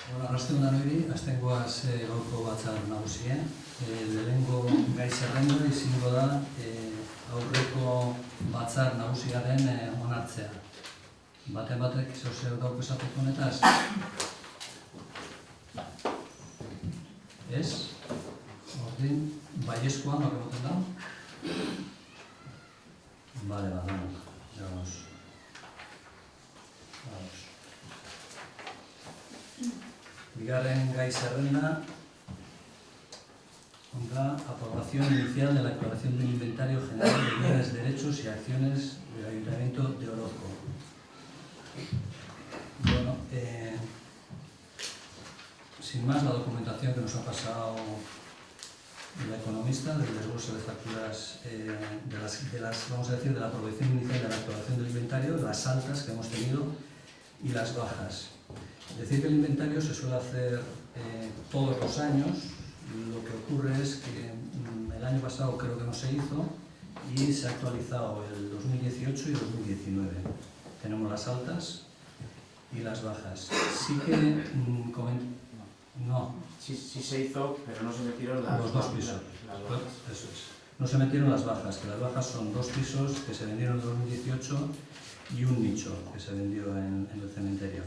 Bueno, arrasten da nori, aztengoaz gaurko batzar nagusien. Lehenengo gai zerrenda izango da aurreko batzar nagusiaren onartzea. Baten batek zer gaurko esateko honetaz? Ez? Ordin, baiezkoan hori boten da? Bale, vamos. Bigarren gai zerrenda da aprobación inicial de la declaración del inventario general de bienes, derechos y acciones del Ayuntamiento de Orozco. Bueno, sin más, la documentación que nos ha pasado la economista del desglose de facturas vamos a decir, de la aprobación inicial de la declaración del inventario, las altas que hemos tenido y las bajas. Decir que el inventario se suele hacer todos los años. Lo que ocurre es que el año pasado creo que no se hizo y se ha actualizado el 2018 y 2019. Tenemos las altas y las bajas. Sí que... no. Sí se hizo, pero no se metieron los dos pisos. Las bajas. Eso es. No se metieron las bajas, que las bajas son 2 pisos que se vendieron en 2018 y un nicho que se vendió en el cementerio.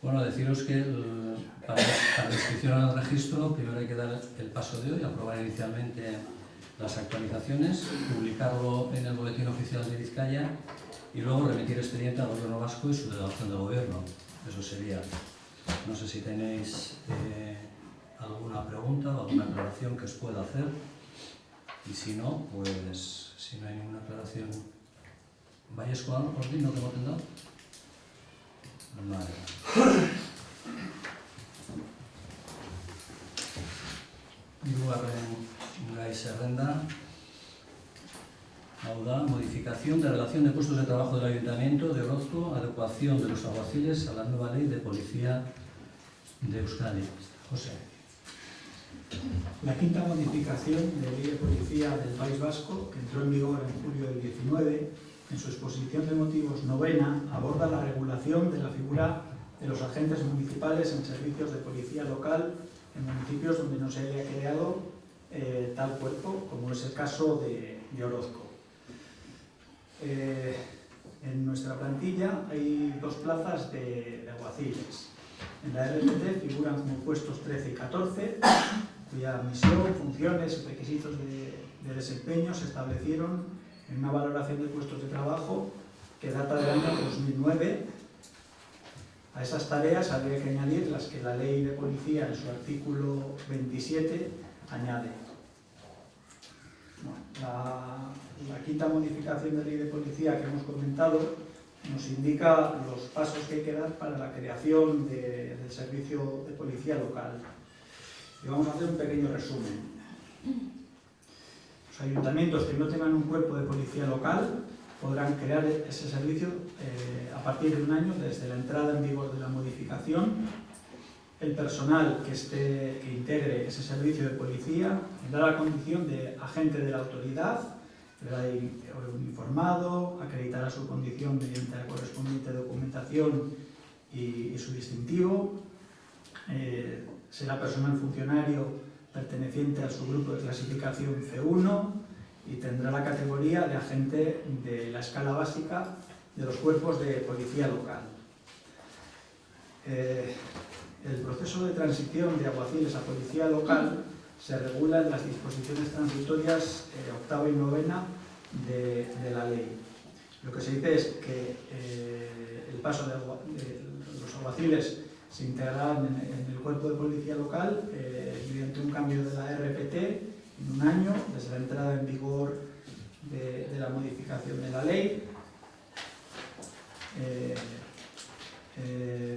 Bueno, deciros que para la inscripción al registro primero hay que dar el paso de hoy, aprobar inicialmente las actualizaciones, publicarlo en el boletín oficial de Vizcaya y luego remitir expediente al Gobierno vasco y su delegación de gobierno. Eso sería. No sé si tenéis alguna pregunta o alguna aclaración que os pueda hacer y si no, pues si no hay ninguna aclaración, ¿vayas con algo, Ordin, no te hemos dado? Vale. Hirugarren gai zerrenda. Hau da, modificación de relación de puestos de trabajo del Ayuntamiento de Orozco, adecuación de los alguaciles a la nueva ley de policía de Euskadi. José. La quinta modificación de la ley de policía del País Vasco, que entró en vigor en julio del 19, en su exposición de motivos novena, aborda la regulación de la figura de los agentes municipales en servicios de policía local en municipios donde no se haya creado tal cuerpo, como es el caso de Orozco. En nuestra plantilla hay 2 plazas de alguaciles. En la RPT figuran como puestos 13 y 14, cuya misión, funciones y requisitos de desempeño se establecieron en una valoración de puestos de trabajo que data del año 2009. A esas tareas habría que añadir las que la ley de policía en su artículo 27 añade. Bueno, la quinta modificación de la ley de policía que hemos comentado nos indica los pasos que hay que dar para la creación del servicio de policía local. Y vamos a hacer un pequeño resumen. Los ayuntamientos que no tengan un cuerpo de policía local podrán crear ese servicio a partir de un año desde la entrada en vigor de la modificación. El personal que integre ese servicio de policía tendrá la condición de agente de la autoridad, deberá ir uniformado, acreditará su condición mediante la correspondiente documentación y su distintivo, será personal funcionario perteneciente a su grupo de clasificación C1 y tendrá la categoría de agente de la escala básica de los cuerpos de policía local. El proceso de transición de alguaciles a policía local se regula en las disposiciones transitorias octava y novena de la ley. Lo que se dice es que el paso de los alguaciles se integrarán en el cuerpo de policía local mediante un cambio de la RPT en un año, desde la entrada en vigor de la modificación de la ley.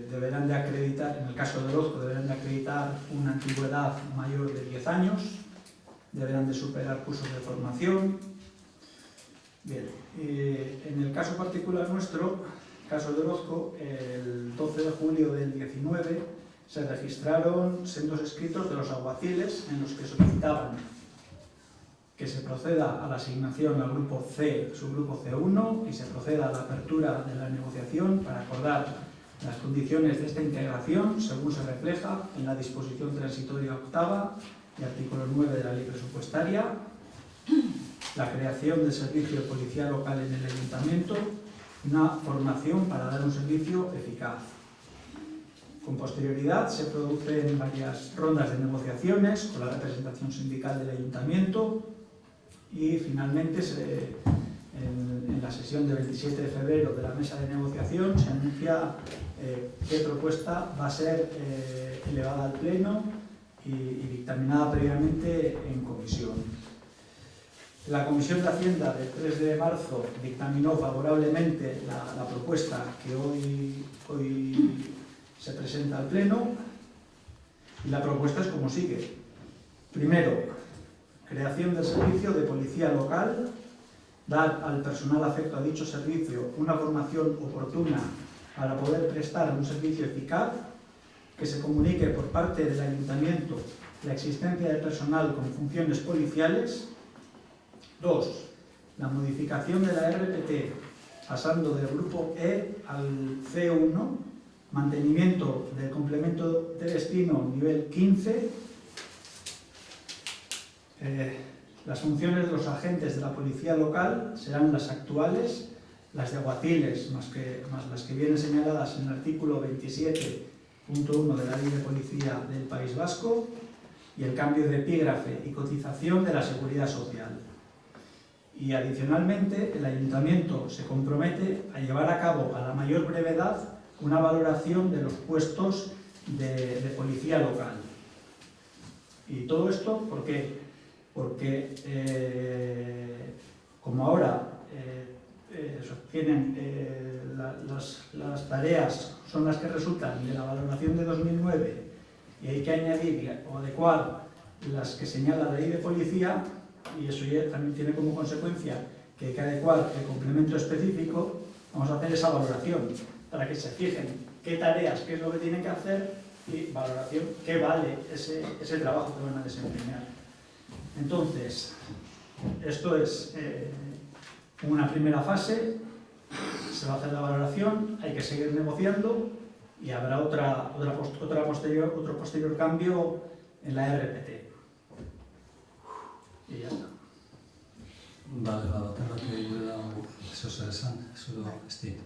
Deberán de acreditar, en el caso de Orozco, deberán de acreditar una antigüedad mayor de 10 años, deberán de superar cursos de formación. Bien, en el caso particular nuestro, caso de Orozco, el 12 de julio del 19 se registraron sendos escritos de los alguaciles en los que solicitaban que se proceda a la asignación al grupo C, subgrupo C1, y se proceda a la apertura de la negociación para acordar Las condiciones de esta integración, según se refleja en la disposición transitoria octava y artículo 9 de la ley presupuestaria, la creación del servicio de policía local en el ayuntamiento, una formación para dar un servicio eficaz. Con posterioridad se producen varias rondas de negociaciones con la representación sindical del ayuntamiento y finalmente en la sesión del 27 de febrero de la mesa de negociación se anuncia qué propuesta va a ser elevada al Pleno y dictaminada previamente en comisión. La Comisión de Hacienda del 3 de marzo dictaminó favorablemente la propuesta que hoy se presenta al Pleno, y la propuesta es como sigue. Primero, creación del servicio de policía local, dar al personal afecto a dicho servicio una formación oportuna para poder prestar un servicio eficaz, que se comunique por parte del Ayuntamiento la existencia de personal con funciones policiales. 2. La modificación de la RPT, pasando del grupo E al C1, mantenimiento del complemento de destino nivel 15. Las funciones de los agentes de la policía local serán las actuales, las de alguaciles, más las que vienen señaladas en el artículo 27.1 de la Ley de Policía del País Vasco, y el cambio de epígrafe y cotización de la Seguridad Social. Y adicionalmente, el Ayuntamiento se compromete a llevar a cabo a la mayor brevedad una valoración de los puestos de policía local. Y todo esto, ¿por qué? Porque como ahora tienen las tareas son las que resultan de la valoración de 2009 y hay que añadir o adecuar las que señala la Ley de Policía, y eso ya también tiene como consecuencia que hay que adecuar el complemento específico, vamos a hacer esa valoración para que se fijen qué tareas, qué es lo que tienen que hacer y valoración, qué vale ese trabajo que van a desempeñar. Entonces, esto es una primera fase, se va a hacer la valoración, hay que seguir negociando y habrá otro posterior cambio en la RPT. Y ya está. Vale, tengo que ayudar eso sí.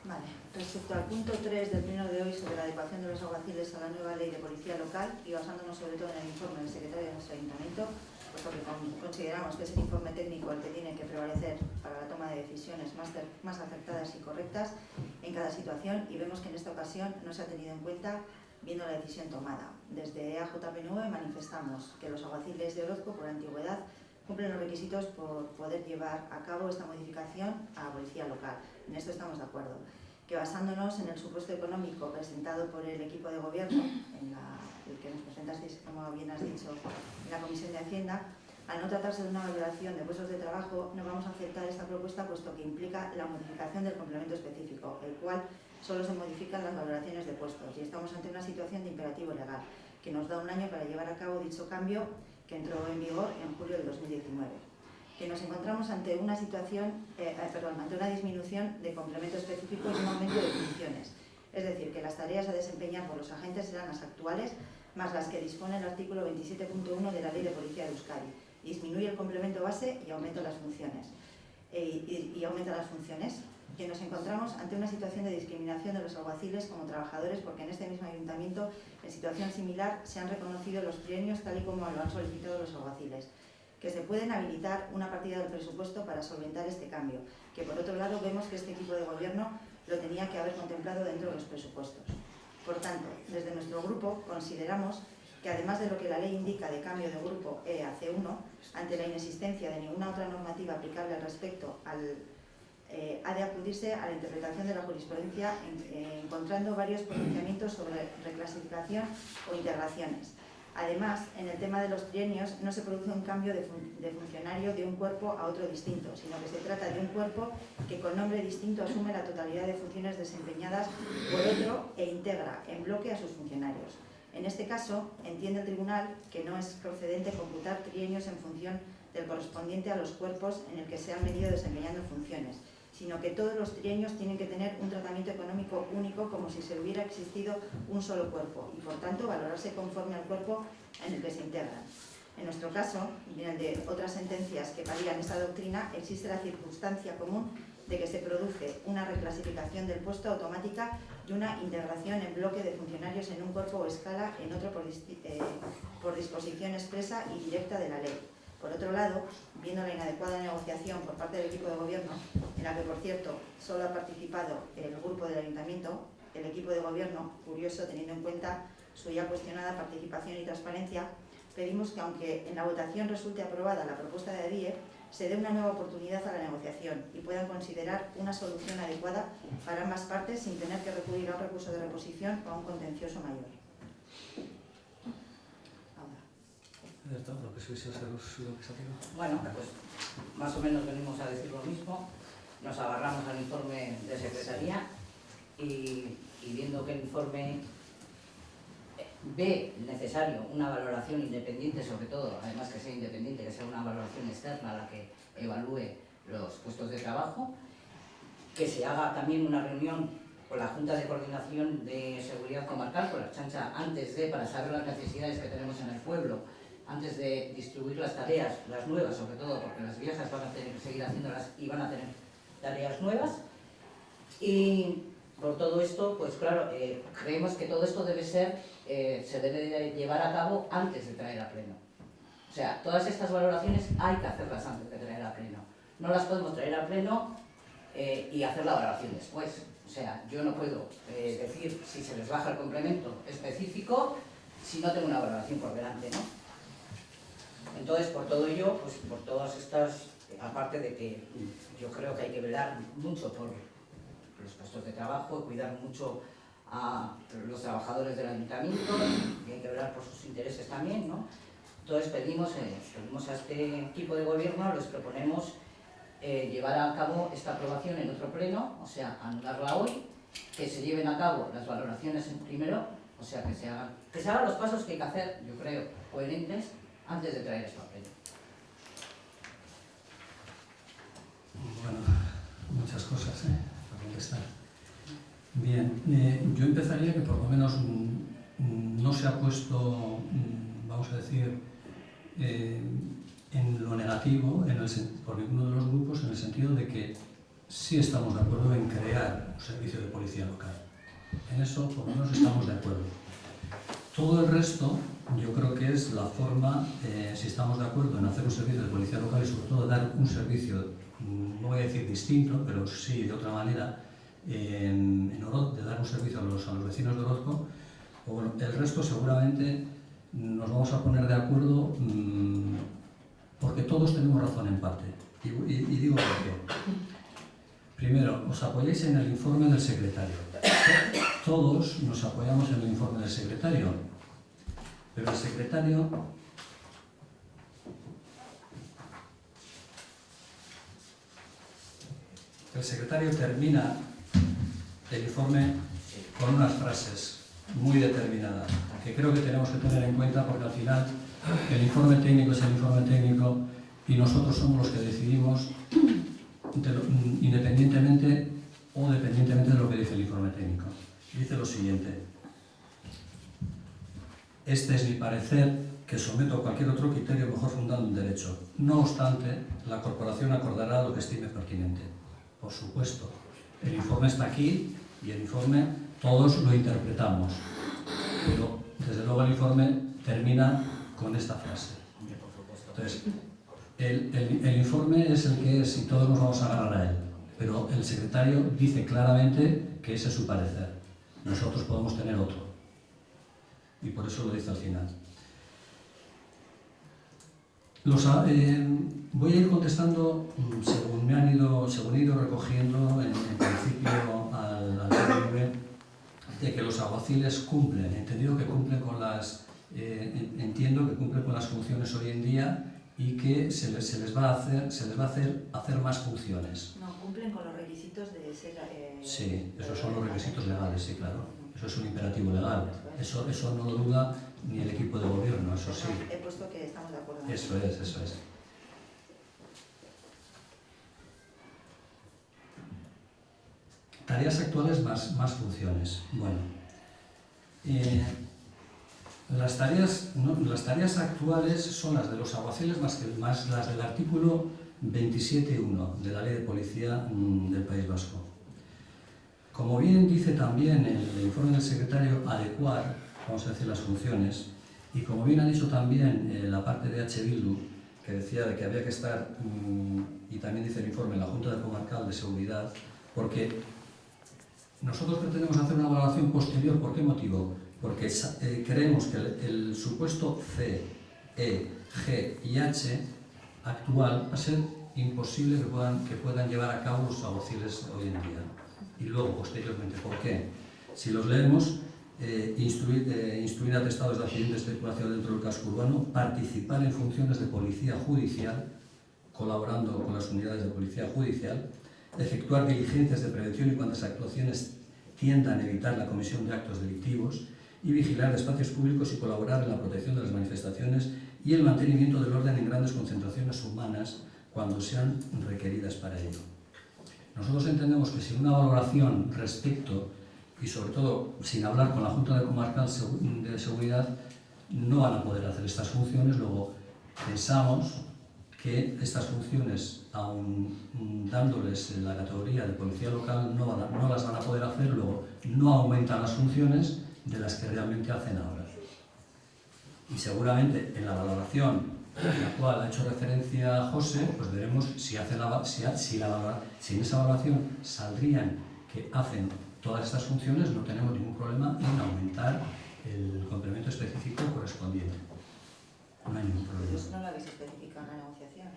Vale, respecto al punto 3 del pleno de hoy sobre la adecuación de los alguaciles a la nueva ley de policía local y basándonos sobre todo en el informe del secretario de nuestro ayuntamiento, pues porque consideramos que es el informe técnico el que tiene que prevalecer para la toma de decisiones más acertadas y correctas en cada situación, y vemos que en esta ocasión no se ha tenido en cuenta viendo la decisión tomada. Desde EAJPNV manifestamos que los alguaciles de Orozco, por antigüedad, cumplen los requisitos por poder llevar a cabo esta modificación a la policía local. En esto estamos de acuerdo. Que basándonos en el supuesto económico presentado por el equipo de gobierno, el que nos presentasteis, como bien has dicho, en la Comisión de Hacienda, al no tratarse de una valoración de puestos de trabajo, no vamos a aceptar esta propuesta puesto que implica la modificación del complemento específico, el cual solo se modifican las valoraciones de puestos, y estamos ante una situación de imperativo legal, que nos da un año para llevar a cabo dicho cambio que entró en vigor en julio de 2019. Que nos encontramos ante una situación, ante una disminución de complemento específico y un aumento de funciones. Es decir, que las tareas a desempeñar por los agentes serán las actuales, más las que dispone el artículo 27.1 de la Ley de Policía de Euskadi. Disminuye el complemento base y aumenta las funciones. Que nos encontramos ante una situación de discriminación de los alguaciles como trabajadores, porque en este mismo ayuntamiento, en situación similar, se han reconocido los trienios tal y como lo han solicitado los alguaciles. Que se pueden habilitar una partida del presupuesto para solventar este cambio, que por otro lado vemos que este equipo de gobierno lo tenía que haber contemplado dentro de los presupuestos. Por tanto, desde nuestro grupo consideramos que además de lo que la ley indica de cambio de grupo E a C1, ante la inexistencia de ninguna otra normativa aplicable al respecto, ha de acudirse a la interpretación de la jurisprudencia encontrando varios pronunciamientos sobre reclasificación o integraciones. Además, en el tema de los trienios no se produce un cambio de funcionario de un cuerpo a otro distinto, sino que se trata de un cuerpo que con nombre distinto asume la totalidad de funciones desempeñadas por otro e integra en bloque a sus funcionarios. En este caso, entiende el Tribunal que no es procedente computar trienios en función del correspondiente a los cuerpos en el que se han venido desempeñando funciones, sino que todos los trienios tienen que tener un tratamiento económico único como si se hubiera existido un solo cuerpo y por tanto valorarse conforme al cuerpo en el que se integran. En nuestro caso, y en el de otras sentencias que palían esa doctrina, existe la circunstancia común de que se produce una reclasificación del puesto automática y una integración en bloque de funcionarios en un cuerpo o escala en otro por disposición expresa y directa de la ley. Por otro lado, viendo la inadecuada negociación por parte del equipo de gobierno, en la que, por cierto, solo ha participado el grupo del ayuntamiento, el equipo de gobierno, curioso teniendo en cuenta su ya cuestionada participación y transparencia, pedimos que, aunque en la votación resulte aprobada la propuesta de ADIE, se dé una nueva oportunidad a la negociación y puedan considerar una solución adecuada para ambas partes sin tener que recurrir a un recurso de reposición o a un contencioso mayor. Bueno, pues más o menos venimos a decir lo mismo, nos agarramos al informe de secretaría y viendo que el informe ve necesario una valoración independiente, sobre todo, además que sea independiente, que sea una valoración externa la que evalúe los puestos de trabajo, que se haga también una reunión con la Junta de Coordinación de Seguridad Comarcal, con la Chancha, para saber las necesidades que tenemos en el pueblo, antes de distribuir las tareas, las nuevas sobre todo, porque las viejas van a tener que seguir haciéndolas y van a tener tareas nuevas. Y por todo esto, pues claro, creemos que todo esto debe ser, se debe de llevar a cabo antes de traer a pleno. O sea, todas estas valoraciones hay que hacerlas antes de traer a pleno. No las podemos traer a pleno y hacer la valoración después. O sea, yo no puedo decir si se les baja el complemento específico si no tengo una valoración por delante, ¿no? Entonces, por todo ello, pues por todas estas, aparte de que yo creo que hay que velar mucho por los puestos de trabajo, cuidar mucho a los trabajadores del ayuntamiento, y hay que velar por sus intereses también, ¿no? Entonces pedimos a este equipo de gobierno, les proponemos llevar a cabo esta aprobación en otro pleno, o sea, anularla hoy, que se lleven a cabo las valoraciones en primero, o sea, que se hagan los pasos que hay que hacer, yo creo, coherentes, antes de traer esto a pleno. Bueno, muchas cosas para contestar. Bien, yo empezaría que por lo menos no se ha puesto, vamos a decir, en lo negativo por ninguno de los grupos, en el sentido de que sí estamos de acuerdo en crear un servicio de policía local. En eso por lo menos estamos de acuerdo. Todo el resto yo creo que es la forma, si estamos de acuerdo en hacer un servicio de policía local y sobre todo dar un servicio, no voy a decir distinto, pero sí de otra manera, en Orozco, de dar un servicio a los vecinos de Orozco, bueno, el resto seguramente nos vamos a poner de acuerdo porque todos tenemos razón en parte. Y digo por qué. Primero, os apoyáis en el informe del secretario. Todos nos apoyamos en el informe del secretario, pero el secretario termina el informe con unas frases muy determinadas que creo que tenemos que tener en cuenta, porque al final el informe técnico es el informe técnico y nosotros somos los que decidimos independientemente o dependientemente de lo que dice el informe técnico. Dice lo siguiente: este es mi parecer, que someto a cualquier otro criterio mejor fundado en derecho. No obstante, la corporación acordará lo que estime pertinente. Por supuesto, el informe está aquí y el informe todos lo interpretamos, pero desde luego el informe termina con esta frase. Entonces, el informe es el que es y todos nos vamos a agarrar a él, pero el secretario dice claramente que ese es su parecer. Nosotros podemos tener otro y por eso lo dice al final. Voy a ir contestando según he ido recogiendo en principio al PNV, de que los alguaciles cumplen, entiendo que cumplen con las funciones hoy en día y que se les va a hacer más funciones. No, cumplen con los requisitos de ser... Sí, esos son los requisitos legales, sí, claro. Eso es un imperativo legal. Eso no lo duda ni el equipo de gobierno, eso sí. He puesto que estamos de acuerdo. Eso es. tareas actuales más funciones. Bueno, las tareas actuales son las de los alguaciles más las del artículo 27.1 de la Ley de Policía del País Vasco. Como bien dice también el informe del secretario, adecuar, vamos a decir, las funciones, y como bien ha dicho también la parte de H. Bildu, que decía de que había que estar, y también dice el informe, en la Junta de Comarcal de Seguridad, porque nosotros pretendemos hacer una valoración posterior. ¿Por qué motivo? Porque creemos que el supuesto C, E, G y H actual va a ser imposible que puedan llevar a cabo los alguaciles hoy en día. Y luego, posteriormente, ¿por qué? Si los leemos, instruir a atestados de accidentes de circulación dentro del casco urbano, participar en funciones de policía judicial, colaborando con las unidades de policía judicial, efectuar diligencias de prevención y cuantas actuaciones tiendan a evitar la comisión de actos delictivos, y vigilar espacios públicos y colaborar en la protección de las manifestaciones y el mantenimiento del orden en grandes concentraciones humanas cuando sean requeridas para ello. Nosotros entendemos que sin una valoración respecto, y sobre todo sin hablar con la Junta de Comarcal de Seguridad, no van a poder hacer estas funciones. Luego pensamos que estas funciones, aun dándoles la categoría de policía local, no las van a poder hacer. Luego no aumentan las funciones de las que realmente hacen ahora. Y seguramente en la valoración a la cual ha hecho referencia José, pues veremos si en esa valoración saldrían que hacen todas estas funciones. No tenemos ningún problema en aumentar el complemento específico correspondiente. No hay ningún problema. Eso no lo habéis especificado en la negociación.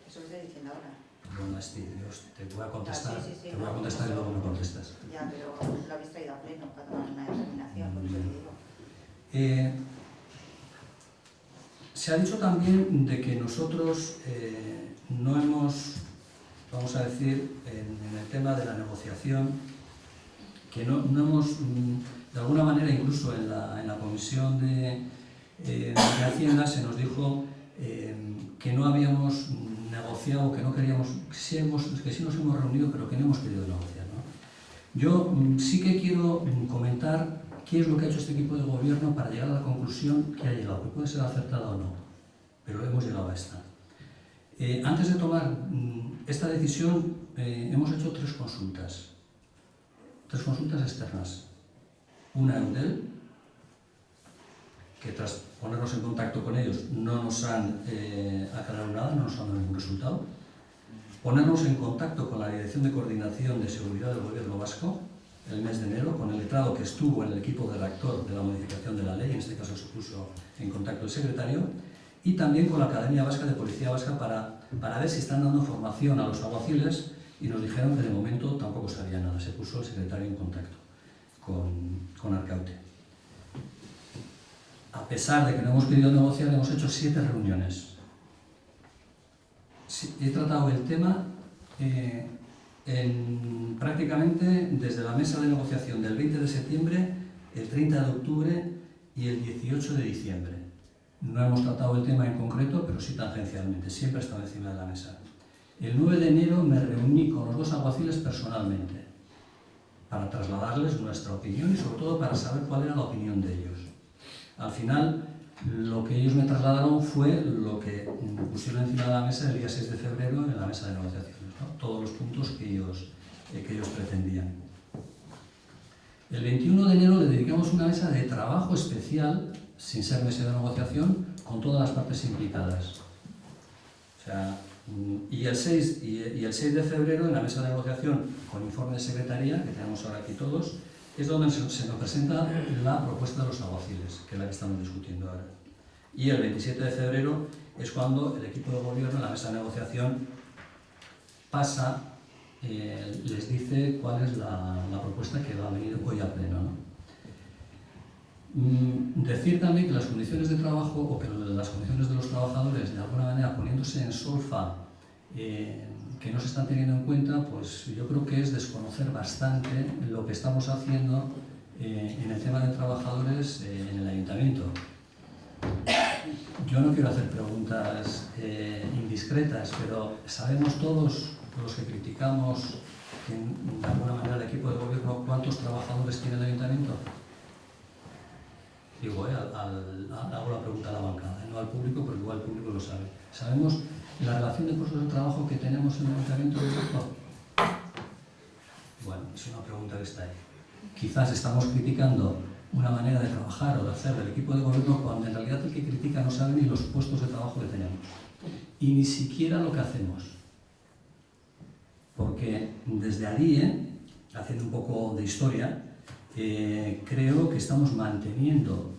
Eso lo estoy diciendo ahora. Bueno, Dios, te voy a contestar, sí, te voy a contestar y luego me contestas. Ya, pero lo habéis traído a pleno para tomar una determinación, por eso te digo. Se ha dicho también de que nosotros no hemos, vamos a decir, en el tema de la negociación, que no hemos, de alguna manera, incluso en la comisión de Hacienda se nos dijo que no habíamos negociado, que no queríamos, que sí nos hemos reunido, pero que no hemos querido negociar, ¿no? Yo sí que quiero comentar qué es lo que ha hecho este equipo de gobierno para llegar a la conclusión que ha llegado, que puede ser acertada o no, pero hemos llegado a esta. Antes de tomar esta decisión, hemos hecho tres consultas externas. Una a Eudel, que tras ponernos en contacto con ellos no nos han aclarado nada, no nos han dado ningún resultado. Ponernos en contacto con la Dirección de Coordinación de Seguridad del Gobierno Vasco el mes de enero, con el letrado que estuvo en el equipo de redactor de la modificación de la ley, en este caso se puso en contacto el secretario, y también con la Academia Vasca de Policía Vasca para ver si están dando formación a los alguaciles, y nos dijeron que de momento tampoco sabía nada. Se puso el secretario en contacto con Arcaute. A pesar de que no hemos querido negociar, hemos hecho 7 reuniones. He tratado el tema prácticamente desde la mesa de negociación del 20 de septiembre, el 30 de octubre y el 18 de diciembre. No hemos tratado el tema en concreto, pero sí tangencialmente, siempre ha estado encima de la mesa. El 9 de enero me reuní con los 2 alguaciles personalmente para trasladarles nuestra opinión y sobre todo para saber cuál era la opinión de ellos. Al final, lo que ellos me trasladaron fue lo que pusieron encima de la mesa el día 6 de febrero en la mesa de negociaciones, ¿no? Todos los puntos que ellos pretendían. El 21 de enero le dedicamos una mesa de trabajo especial, sin ser mesa de negociación, con todas las partes implicadas. O sea, y el 6 de febrero, en la mesa de negociación con informe de secretaría, que tenemos ahora aquí todos, es donde se nos presenta la propuesta de los alguaciles, que es la que estamos discutiendo ahora. Y el 27 de febrero es cuando el equipo de gobierno, en la mesa de negociación, pasa, les dice cuál es la propuesta que va a venir hoy a pleno, ¿no? Decir también que las condiciones de trabajo, o que las condiciones de los trabajadores, de alguna manera poniéndose en solfa, que no se están teniendo en cuenta, pues yo creo que es desconocer bastante lo que estamos haciendo en el tema de trabajadores en el ayuntamiento. Yo no quiero hacer preguntas indiscretas, pero sabemos todos los que criticamos que de alguna manera el equipo de gobierno, ¿cuántos trabajadores tiene el ayuntamiento? Digo, hago la pregunta a la bancada, no al público, porque igual el público lo sabe. ¿Sabemos la relación de puestos de trabajo que tenemos en el ayuntamiento de Bilbao? Bueno, es una pregunta que está ahí. Quizás estamos criticando una manera de trabajar o de hacer del equipo de gobierno cuando en realidad el que critica no sabe ni los puestos de trabajo que tenemos. Y ni siquiera lo que hacemos. Porque desde allí, haciendo un poco de historia, creo que estamos manteniendo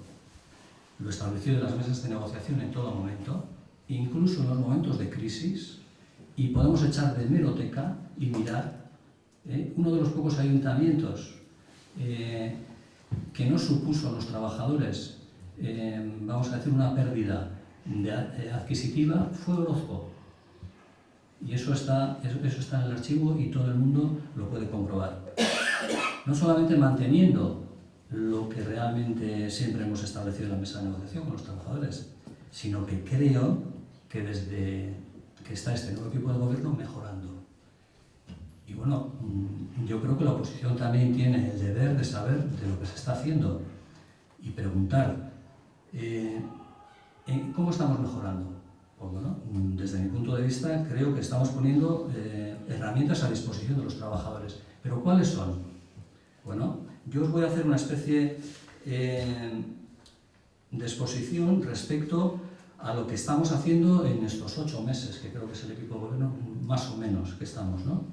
lo establecido en las mesas de negociación en todo momento, incluso en los momentos de crisis, y podemos echar de hemeroteca y mirar uno de los pocos ayuntamientos que no supuso a los trabajadores, vamos a decir, una pérdida adquisitiva, fue Orozco. Y eso está en el archivo y todo el mundo lo puede comprobar. No solamente manteniendo lo que realmente siempre hemos establecido en la mesa de negociación con los trabajadores, sino que creo que desde que está este nuevo equipo de gobierno mejorando. Y bueno, yo creo que la oposición también tiene el deber de saber de lo que se está haciendo y preguntar ¿cómo estamos mejorando? Pues bueno, desde mi punto de vista creo que estamos poniendo herramientas a disposición de los trabajadores. ¿Pero cuáles son? Bueno, yo os voy a hacer una especie de exposición respecto a lo que estamos haciendo en estos 8 meses, que creo que es el equipo de gobierno más o menos que estamos, ¿no?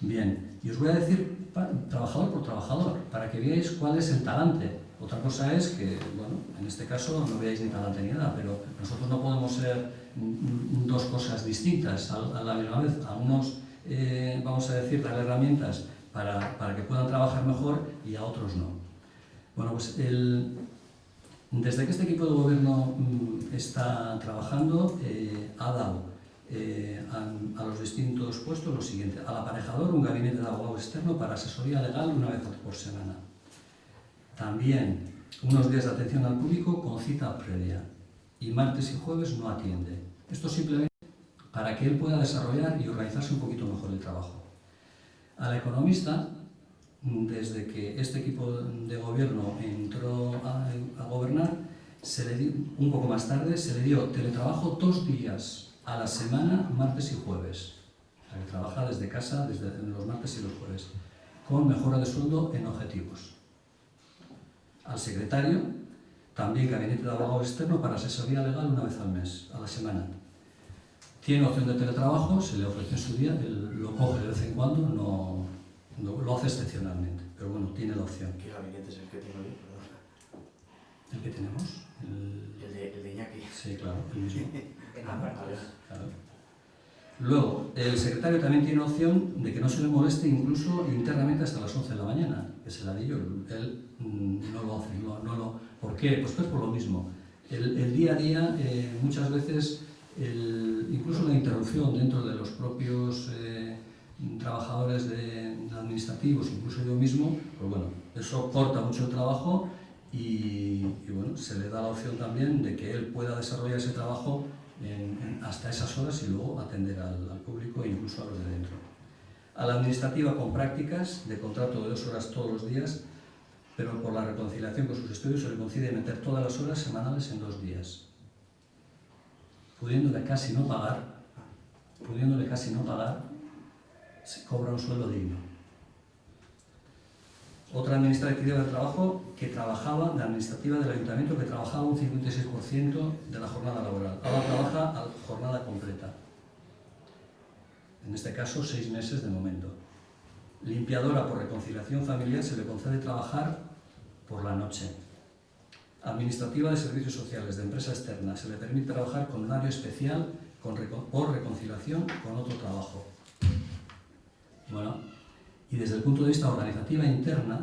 Bien, y os voy a decir trabajador por trabajador, para que veáis cuál es el talante. Otra cosa es que, bueno, en este caso no veáis ni talante ni nada, pero nosotros no podemos ser dos cosas distintas a la misma vez. A unos, vamos a decir, darle herramientas para que puedan trabajar mejor y a otros no. Bueno, pues desde que este equipo de gobierno está trabajando, ha dado a los distintos puestos lo siguiente: al aparejador un gabinete de abogado externo para asesoría legal una vez por semana. También unos días de atención al público con cita previa, y martes y jueves no atiende. Esto simplemente para que él pueda desarrollar y organizarse un poquito mejor el trabajo. Al economista, desde que este equipo de gobierno entró a gobernar, se le dio, un poco más tarde, se le dio teletrabajo 2 días a la semana, martes y jueves. O sea, que trabaja desde casa, desde los martes y los jueves, con mejora de sueldo en objetivos. Al secretario, también gabinete de abogado externo para asesoría legal una vez al mes, a la semana. Tiene opción de teletrabajo, se le ofrece en su día, él lo coge de vez en cuando, no lo hace excepcionalmente, pero bueno, tiene la opción. ¿Qué gabinete es el que tiene hoy? ¿El que tenemos? El de Iñaki. Sí, claro, el mismo. Vale. Claro. Luego, el secretario también tiene opción de que no se le moleste incluso internamente hasta las 11 de la mañana, que se la di yo. Él no lo hace, ¿por qué? Pues por lo mismo. El día a día, muchas veces, incluso la interrupción dentro de los propios trabajadores administrativos, incluso yo mismo, pues bueno, eso corta mucho el trabajo y bueno, se le da la opción también de que él pueda desarrollar ese trabajo hasta esas horas y luego atender al público e incluso a los de dentro. A la administrativa con prácticas de contrato de 2 horas todos los días, pero por la reconciliación con sus estudios se le concede meter todas las horas semanales en 2 días. Pudiéndole casi no pagar, se cobra un sueldo digno. Otra administrativa de trabajo que trabajaba, la administrativa del ayuntamiento, que trabajaba un 56% de la jornada laboral. Ahora trabaja a jornada completa. En este caso, 6 meses de momento. Limpiadora por reconciliación familiar se le concede trabajar por la noche. Administrativa de servicios sociales de empresa externa se le permite trabajar con horario especial por reconciliación con otro trabajo. Bueno, y desde el punto de vista organizativa interna,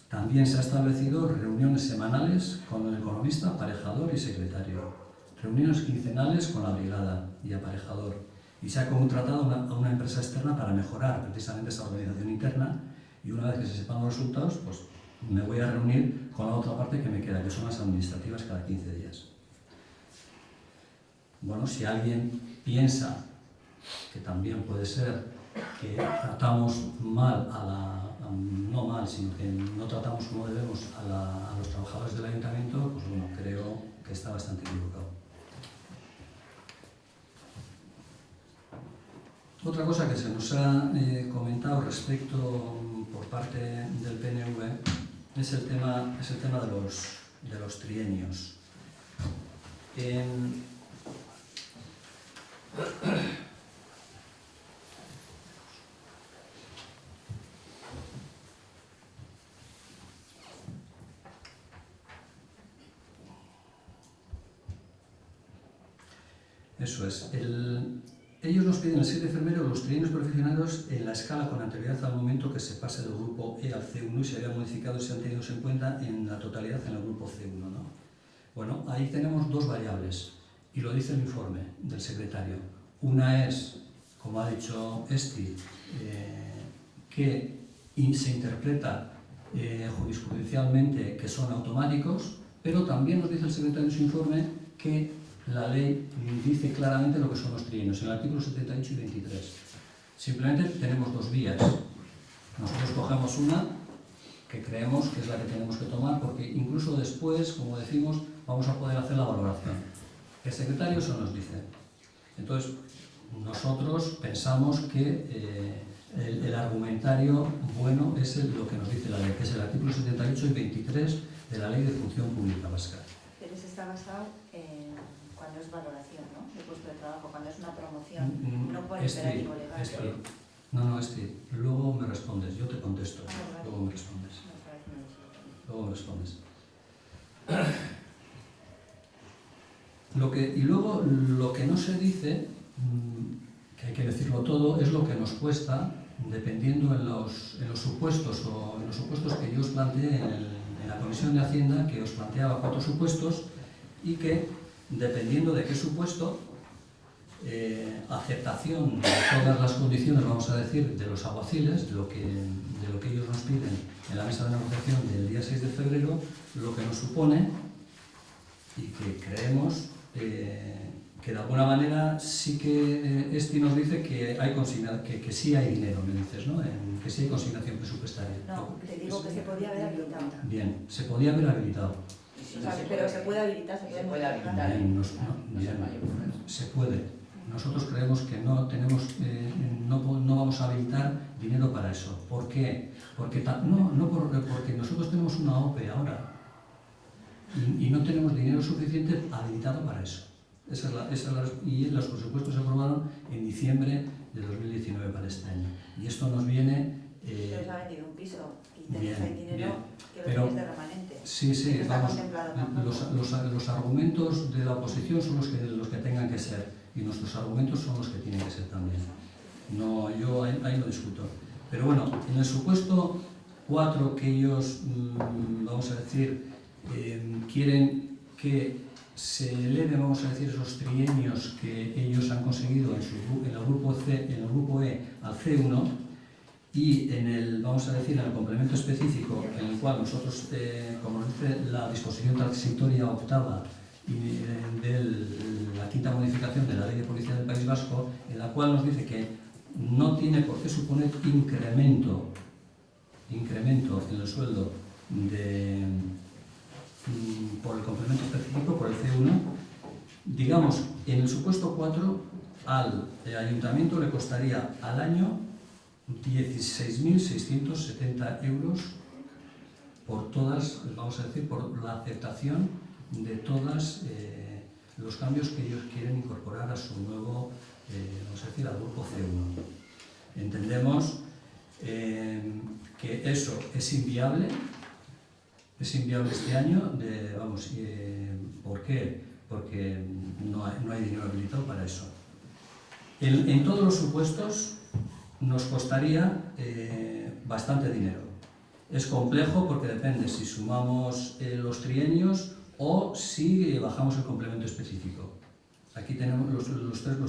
también se ha establecido reuniones semanales con el economista, aparejador y secretario, reuniones quincenales con la brigada y aparejador, y se ha contratado a una empresa externa para mejorar precisamente esa organización interna, y una vez que se sepan los resultados, pues me voy a reunir con la otra parte que me queda, que son las administrativas, cada 15 días. Bueno, si alguien piensa que también puede ser que tratamos mal no mal, sino que no tratamos como debemos a los trabajadores del ayuntamiento, pues bueno, creo que está bastante equivocado. Otra cosa que se nos ha comentado respecto por parte del PNV es el tema de los trienios. Eso es. Ellos nos piden el 6 de febrero los trienios profesionales en la escala con anterioridad al momento que se pase del grupo E al C1 y se haya modificado y sean tenidos en cuenta en la totalidad en el grupo C1, ¿no? Bueno, ahí tenemos dos variables y lo dice el informe del secretario. Una es, como ha dicho Esti, que se interpreta jurisprudencialmente que son automáticos, pero también nos dice el secretario en su informe que la ley dice claramente lo que son los trienios, en el artículo 78 y 23. Simplemente tenemos dos vías. Nosotros cogemos una que creemos que es la que tenemos que tomar, porque incluso después, como decimos, vamos a poder hacer la valoración. El secretario eso nos dice. Entonces, nosotros pensamos que el argumentario bueno es lo que nos dice la ley, que es el artículo 78 y 23 de la Ley de Función Pública Vasca. Pero eso está basado en cuando es valoración, ¿no? De puesto de trabajo, cuando es una promoción, no por imperativo legal. No, luego me respondes, yo te contesto, Vale. luego me respondes. Luego me respondes. Luego lo que no se dice, que hay que decirlo todo, es lo que nos cuesta, dependiendo en los supuestos o en los supuestos que yo os planteé en la Comisión de Hacienda, que os planteaba 4 supuestos y que, dependiendo de qué supuesto, aceptación de todas las condiciones, vamos a decir, de los alguaciles, de lo que ellos nos piden en la mesa de negociación del día 6 de febrero, lo que nos supone, y que creemos que de alguna manera sí que Esti nos dice que hay que sí hay dinero, me dices, ¿no? Que sí hay consignación presupuestaria. No, te digo que se podía haber habilitado. Bien, se podía haber habilitado. Si O no sea, pero se puede habilitar, se puede habilitar. Bien, No es el mayor problema. se puede. Nosotros creemos que no tenemos, no vamos a habilitar dinero para eso. ¿Por qué? Porque nosotros tenemos una OPE ahora y no tenemos dinero suficiente habilitado para eso. Y los presupuestos se aprobaron en diciembre de 2019 para este año. Y esto nos viene... Pero se ha vendido un piso y tenéis ahí dinero bien. que lo Pero- tenéis de remanente. Sí, No está vamos. contemplado tampoco. Los argumentos de la oposición son los que tengan que ser y nuestros argumentos son los que tienen que ser también. No, yo ahí no discuto. Pero bueno, en el supuesto 4 que ellos, vamos a decir, quieren que se eleven, vamos a decir, esos trienios que ellos han conseguido en el grupo C, en el grupo E al C1 y vamos a decir, en el complemento específico en el cual nosotros, como dice la disposición transitoria octava de la quinta modificación de la Ley de Policía del País Vasco, en la cual nos dice que no tiene por qué suponer incremento en el sueldo por el complemento específico, por el C1, digamos, en el supuesto 4, al ayuntamiento le costaría al año 16.670 euros por todas, vamos a decir, por la aceptación de todos los cambios que ellos quieren incorporar a su nuevo, vamos a decir, al grupo C1. Entendemos que eso es inviable este año. ¿Por qué? Porque no hay dinero habilitado para eso. En todos los supuestos nos costaría bastante dinero. Es complejo porque depende si sumamos los trienios o si bajamos el complemento específico. Aquí tenemos los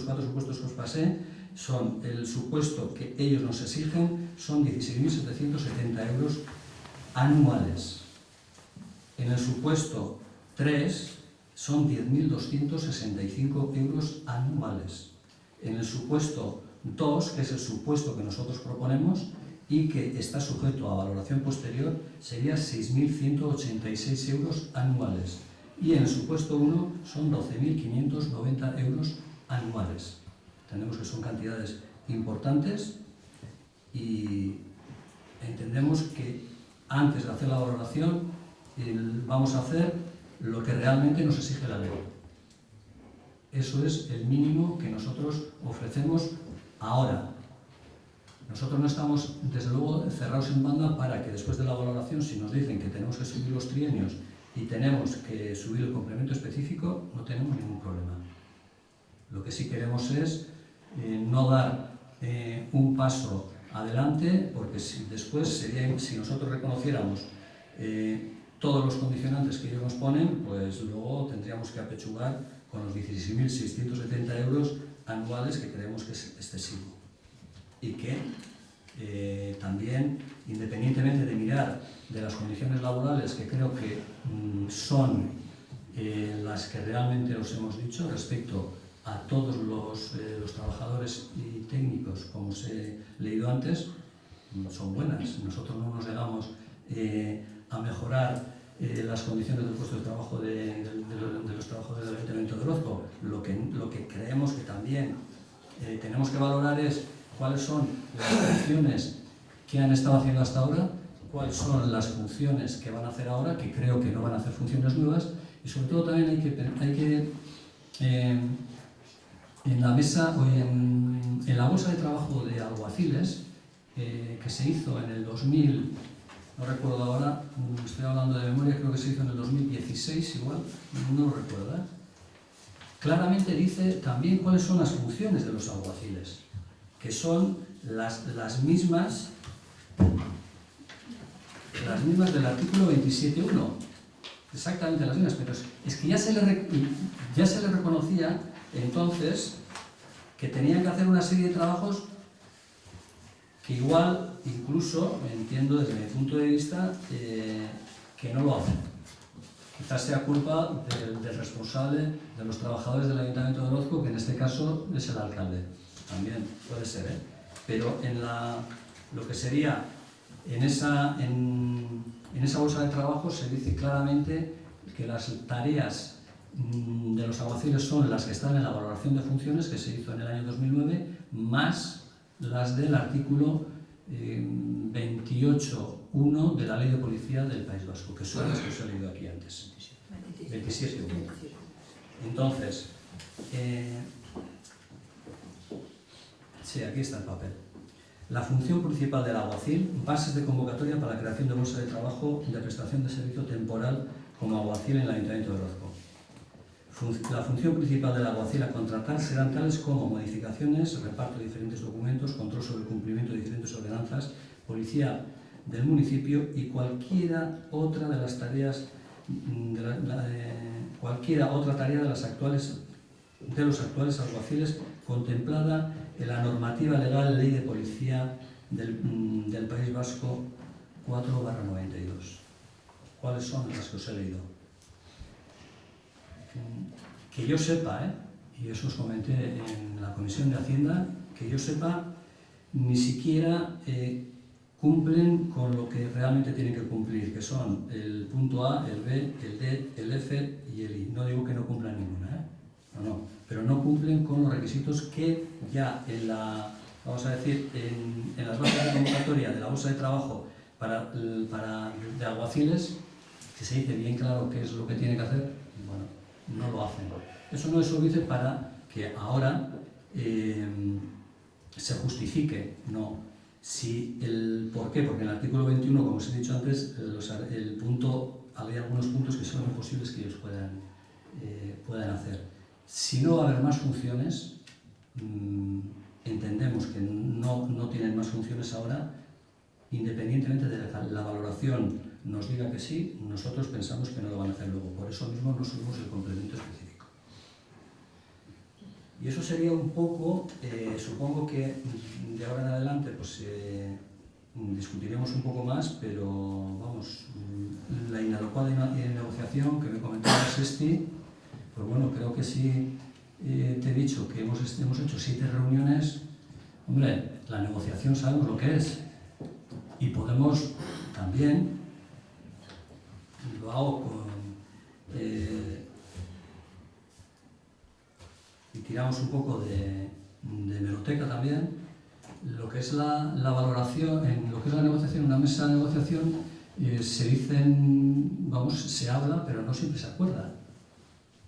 4 supuestos que os pasé. Son el supuesto que ellos nos exigen, son 16.770 euros anuales. En el supuesto 3 son 10.265 euros anuales. En el supuesto 2, que es el supuesto que nosotros proponemos y que está sujeto a valoración posterior, sería 6.186 euros anuales. Y en el supuesto 1 son 12.590 euros anuales. Entendemos que son cantidades importantes y entendemos que antes de hacer la valoración vamos a hacer lo que realmente nos exige la ley. Eso es el mínimo que nosotros ofrecemos ahora. Nosotros no estamos, desde luego, cerrados en banda para que después de la valoración, si nos dicen que tenemos que subir los trienios y tenemos que subir el complemento específico, no tenemos ningún problema. Lo que sí queremos es no dar un paso adelante, porque después sería, si nosotros reconociéramos todos los condicionantes que ellos nos ponen, pues luego tendríamos que apechugar con los 16.670 euros anuales, que creemos que es excesivo. Y que también, independientemente de mirar de las condiciones laborales, que creo que son las que realmente os hemos dicho respecto a todos los trabajadores y técnicos, como os he leído antes, son buenas. Nosotros no nos negamos a mejorar las condiciones del puesto de trabajo de los trabajadores del Ayuntamiento de Orozco. Lo que creemos que también tenemos que valorar es cuáles son las funciones que han estado haciendo hasta ahora, cuáles son las funciones que van a hacer ahora, que creo que no van a hacer funciones nuevas, y sobre todo también hay que en la mesa o en la bolsa de trabajo de alguaciles que se hizo en el 2000, no recuerdo ahora, estoy hablando de memoria, creo que se hizo en el 2016 igual, no lo recuerdo, claramente dice también cuáles son las funciones de los alguaciles, que son las mismas del artículo 27.1, exactamente las mismas, pero es que ya se le reconocía entonces que tenían que hacer una serie de trabajos que igual, incluso, entiendo desde mi punto de vista, que no lo hacen. Quizás sea culpa del responsable, de los trabajadores del Ayuntamiento de Orozco, que en este caso es el alcalde. También puede ser, pero en lo que sería en esa bolsa de trabajo se dice claramente que las tareas de los alguaciles son las que están en la valoración de funciones que se hizo en el año 2009, más las del artículo 28.1 de la Ley de Policía del País Vasco, que son las que os he leído aquí antes. 27.1. Entonces, sí, aquí está el papel. La función principal del alguacil, bases de convocatoria para la creación de bolsa de trabajo de prestación de servicio temporal como alguacil en el Ayuntamiento de Orozco. La función principal del alguacil a contratar serán tales como modificaciones, reparto de diferentes documentos, control sobre el cumplimiento de diferentes ordenanzas, policía del municipio y cualquiera otra de las tareas cualquiera otra tarea de los actuales alguaciles contemplada en la normativa legal Ley de Policía del País Vasco 4/92. ¿Cuáles son las que os he leído? Que yo sepa, y eso os comenté en la Comisión de Hacienda, que yo sepa, ni siquiera cumplen con lo que realmente tienen que cumplir, que son el punto A, el B, el D, el F y el I. No digo que no cumplan ninguna, no, pero no cumplen con los requisitos que ya en vamos a decir, en las bases de convocatoria de la bolsa de trabajo de alguaciles, que se dice bien claro qué es lo que tiene que hacer, bueno, no lo hacen. Eso no es obvio para que ahora se justifique, no. ¿Por qué? Porque en el artículo 21, como os he dicho antes, había algunos puntos que son imposibles que ellos puedan hacer. Si no va a haber más funciones, entendemos que no tienen más funciones ahora, independientemente de la valoración nos diga que sí, nosotros pensamos que no lo van a hacer luego. Por eso mismo no subimos el complemento específico. Y eso sería un poco, supongo que de ahora en adelante pues discutiremos un poco más, pero vamos, la inadecuada negociación que me comentaba Sesti, pues bueno, creo que sí, te he dicho que hemos hecho 7 reuniones, Hombre, la negociación sabemos lo que es y podemos también, lo hago con, y tiramos un poco de hemeroteca también, lo que es la valoración, en lo que es la negociación, una mesa de negociación, se dicen, vamos, se habla, pero no siempre se acuerda.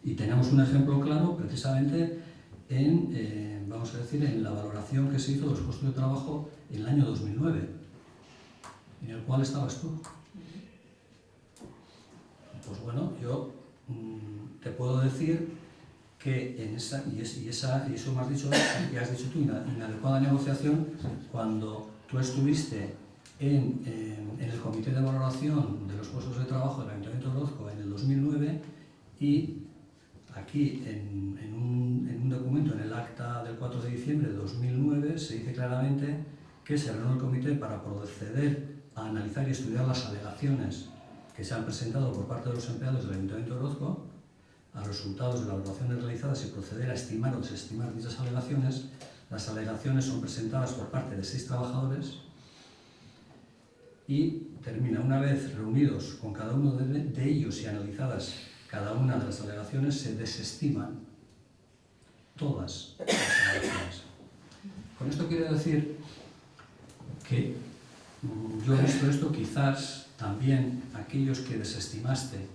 Y tenemos un ejemplo claro precisamente en, vamos a decir, en la valoración que se hizo de los puestos de trabajo en el año 2009, en el cual estabas tú. Pues bueno, yo te puedo decir que en esa, y eso me has dicho, que has dicho tú, inadecuada negociación, cuando tú estuviste en el comité de valoración de los puestos de trabajo del Ayuntamiento de Orozco en el 2009 y aquí en un documento, en el acta del 4 de diciembre de 2009, se dice claramente que se reunió el comité para proceder a analizar y estudiar las alegaciones que se han presentado por parte de los empleados del Ayuntamiento de Orozco, a los resultados de las evaluaciones realizadas y proceder a estimar o desestimar dichas alegaciones. Las alegaciones son presentadas por parte de 6 trabajadores y termina, una vez reunidos con cada uno de ellos y analizadas cada una de las alegaciones, se desestiman todas las alegaciones. Con esto quiero decir que yo he visto esto, quizás también aquellos que desestimaste,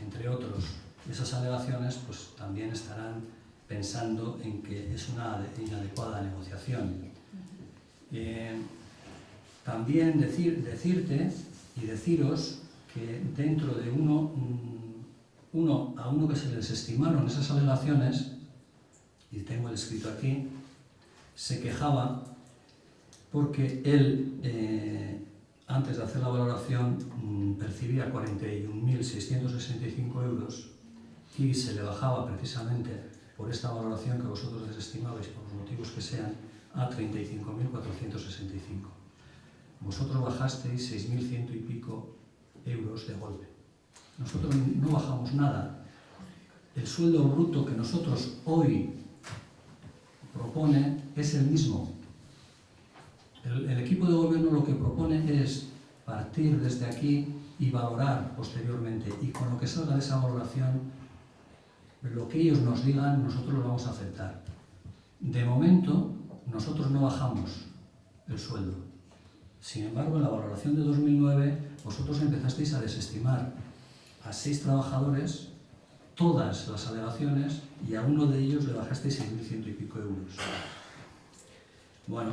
entre otros, esas alegaciones, pues también estarán pensando en que es una inadecuada negociación. También decirte y deciros que dentro de uno que se le desestimaron esas alegaciones, y tengo el escrito aquí, se quejaba porque él, antes de hacer la valoración, percibía 41.665 euros y se le bajaba precisamente por esta valoración que vosotros desestimabais por los motivos que sean a 35.465. Vosotros bajasteis 6.100 y pico euros de golpe. Nosotros no bajamos nada. El sueldo bruto que nosotros hoy propone es el mismo. El equipo de gobierno lo que propone es partir desde aquí y valorar posteriormente, y con lo que salga de esa valoración, lo que ellos nos digan, nosotros lo vamos a aceptar. De momento, nosotros no bajamos el sueldo. Sin embargo, en la valoración de 2009, vosotros empezasteis a desestimar a 6 trabajadores todas las alegaciones y a uno de ellos le bajasteis 6.100 y pico euros. Bueno,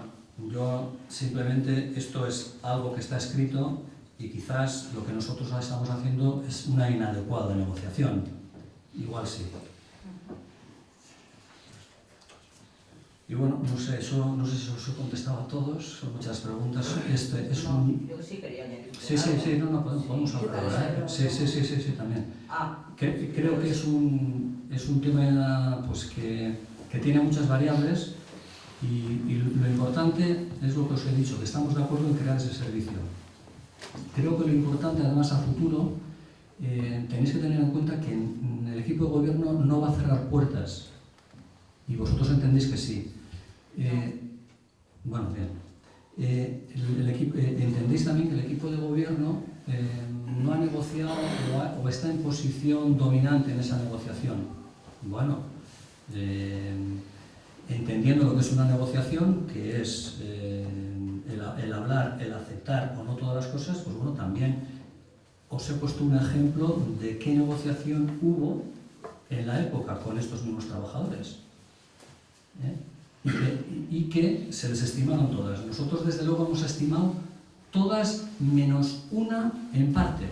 yo simplemente, esto es algo que está escrito y quizás lo que nosotros estamos haciendo es una inadecuada negociación. Igual sí. Y bueno, no sé si os he contestado a todos, son muchas preguntas. Este es un... Yo sí quería añadir. Sí, podemos hablar. Sí, también. Creo que es un tema pues, que tiene muchas variables y lo importante es lo que os he dicho, que estamos de acuerdo en crear ese servicio. Creo que lo importante, además, a futuro, tenéis que tener en cuenta que el equipo de gobierno no va a cerrar puertas y vosotros entendéis que sí. Bueno, bien. Entendéis también que el equipo de gobierno no ha negociado o está en posición dominante en esa negociación. Bueno, entendiendo lo que es una negociación, que es el hablar, el aceptar o no todas las cosas, pues bueno, también os he puesto un ejemplo de qué negociación hubo en la época con estos mismos trabajadores. Y que se desestimaron todas. Nosotros desde luego hemos estimado todas menos una en parte,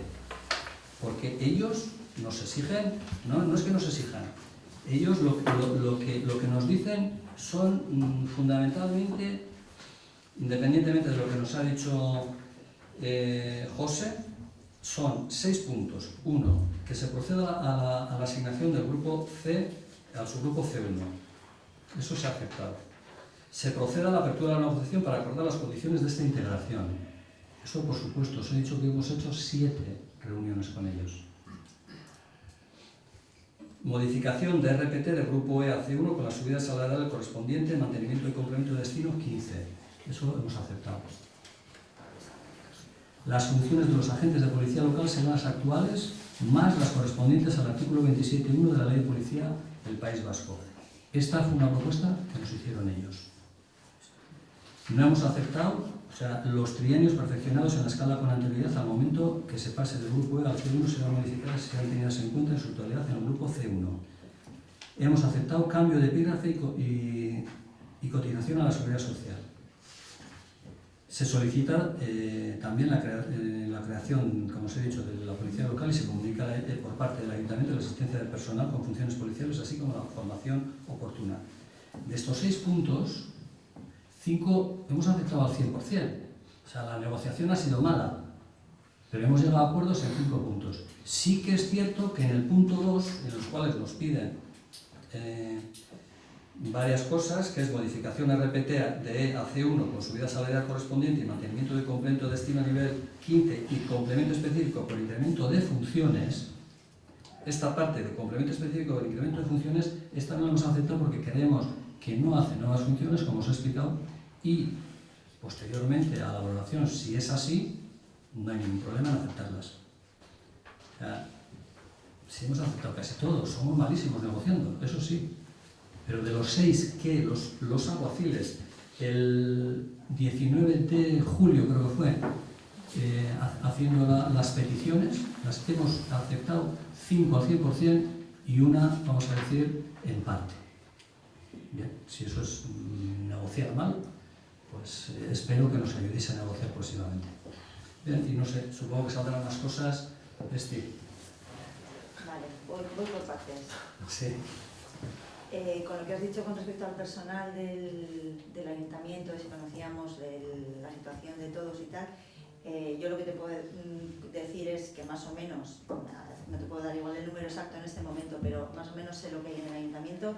porque ellos nos exigen, no es que nos exijan, ellos lo que nos dicen son fundamentalmente, independientemente de lo que nos ha dicho José, son 6 puntos. 1, que se proceda a la asignación del grupo C al subgrupo C1. Eso se ha aceptado. Se proceda a la apertura de la negociación para acordar las condiciones de esta integración. Eso, por supuesto, os he dicho que hemos hecho 7 reuniones con ellos. Modificación de RPT del grupo E a C1 con la subida salarial correspondiente, mantenimiento y complemento de destino 15. Eso hemos aceptado. Las funciones de los agentes de policía local serán las actuales, más las correspondientes al artículo 27.1 de la Ley de Policía del País Vasco. Esta fue una propuesta que nos hicieron ellos. No hemos aceptado, los trienios perfeccionados en la escala con anterioridad al momento que se pase del grupo E al C1 serán modificadas y serán tenidas en cuenta en su totalidad en el grupo C1. Hemos aceptado cambio de epígrafe y cotización a la Seguridad Social. Se solicita también la creación, como os he dicho, de la policía local y se comunica por parte del Ayuntamiento la existencia del personal con funciones policiales, así como la formación oportuna. De estos 6 puntos, 5 hemos aceptado al 100%. O sea, la negociación ha sido mala, pero hemos llegado a acuerdos en 5 puntos. Sí que es cierto que en el punto 2, en los cuales nos piden varias cosas, que es modificación RPT de E a C1 con subida salarial correspondiente y mantenimiento de complemento de destino a nivel 15 y complemento específico por incremento de funciones. Esta parte de complemento específico por incremento de funciones, esta no la hemos aceptado porque creemos que no hace nuevas funciones, como os he explicado, y posteriormente a la valoración, si es así, no hay ningún problema en aceptarlas. O sea, si hemos aceptado casi todos, somos malísimos negociando, eso sí. Pero de los 6 que los alguaciles, el 19 de julio creo que fue, haciendo las peticiones, las hemos aceptado 5 al 100% y una, vamos a decir, en parte. Bien, si eso es negociar mal, pues espero que nos ayudéis a negociar próximamente. Bien, y no sé, supongo que saldrán más cosas. Vale, voy por partes. Sí. Con lo que has dicho con respecto al personal del ayuntamiento, si conocíamos la situación de todos y tal, yo lo que te puedo decir es que más o menos, no te puedo dar igual el número exacto en este momento, pero más o menos sé lo que hay en el ayuntamiento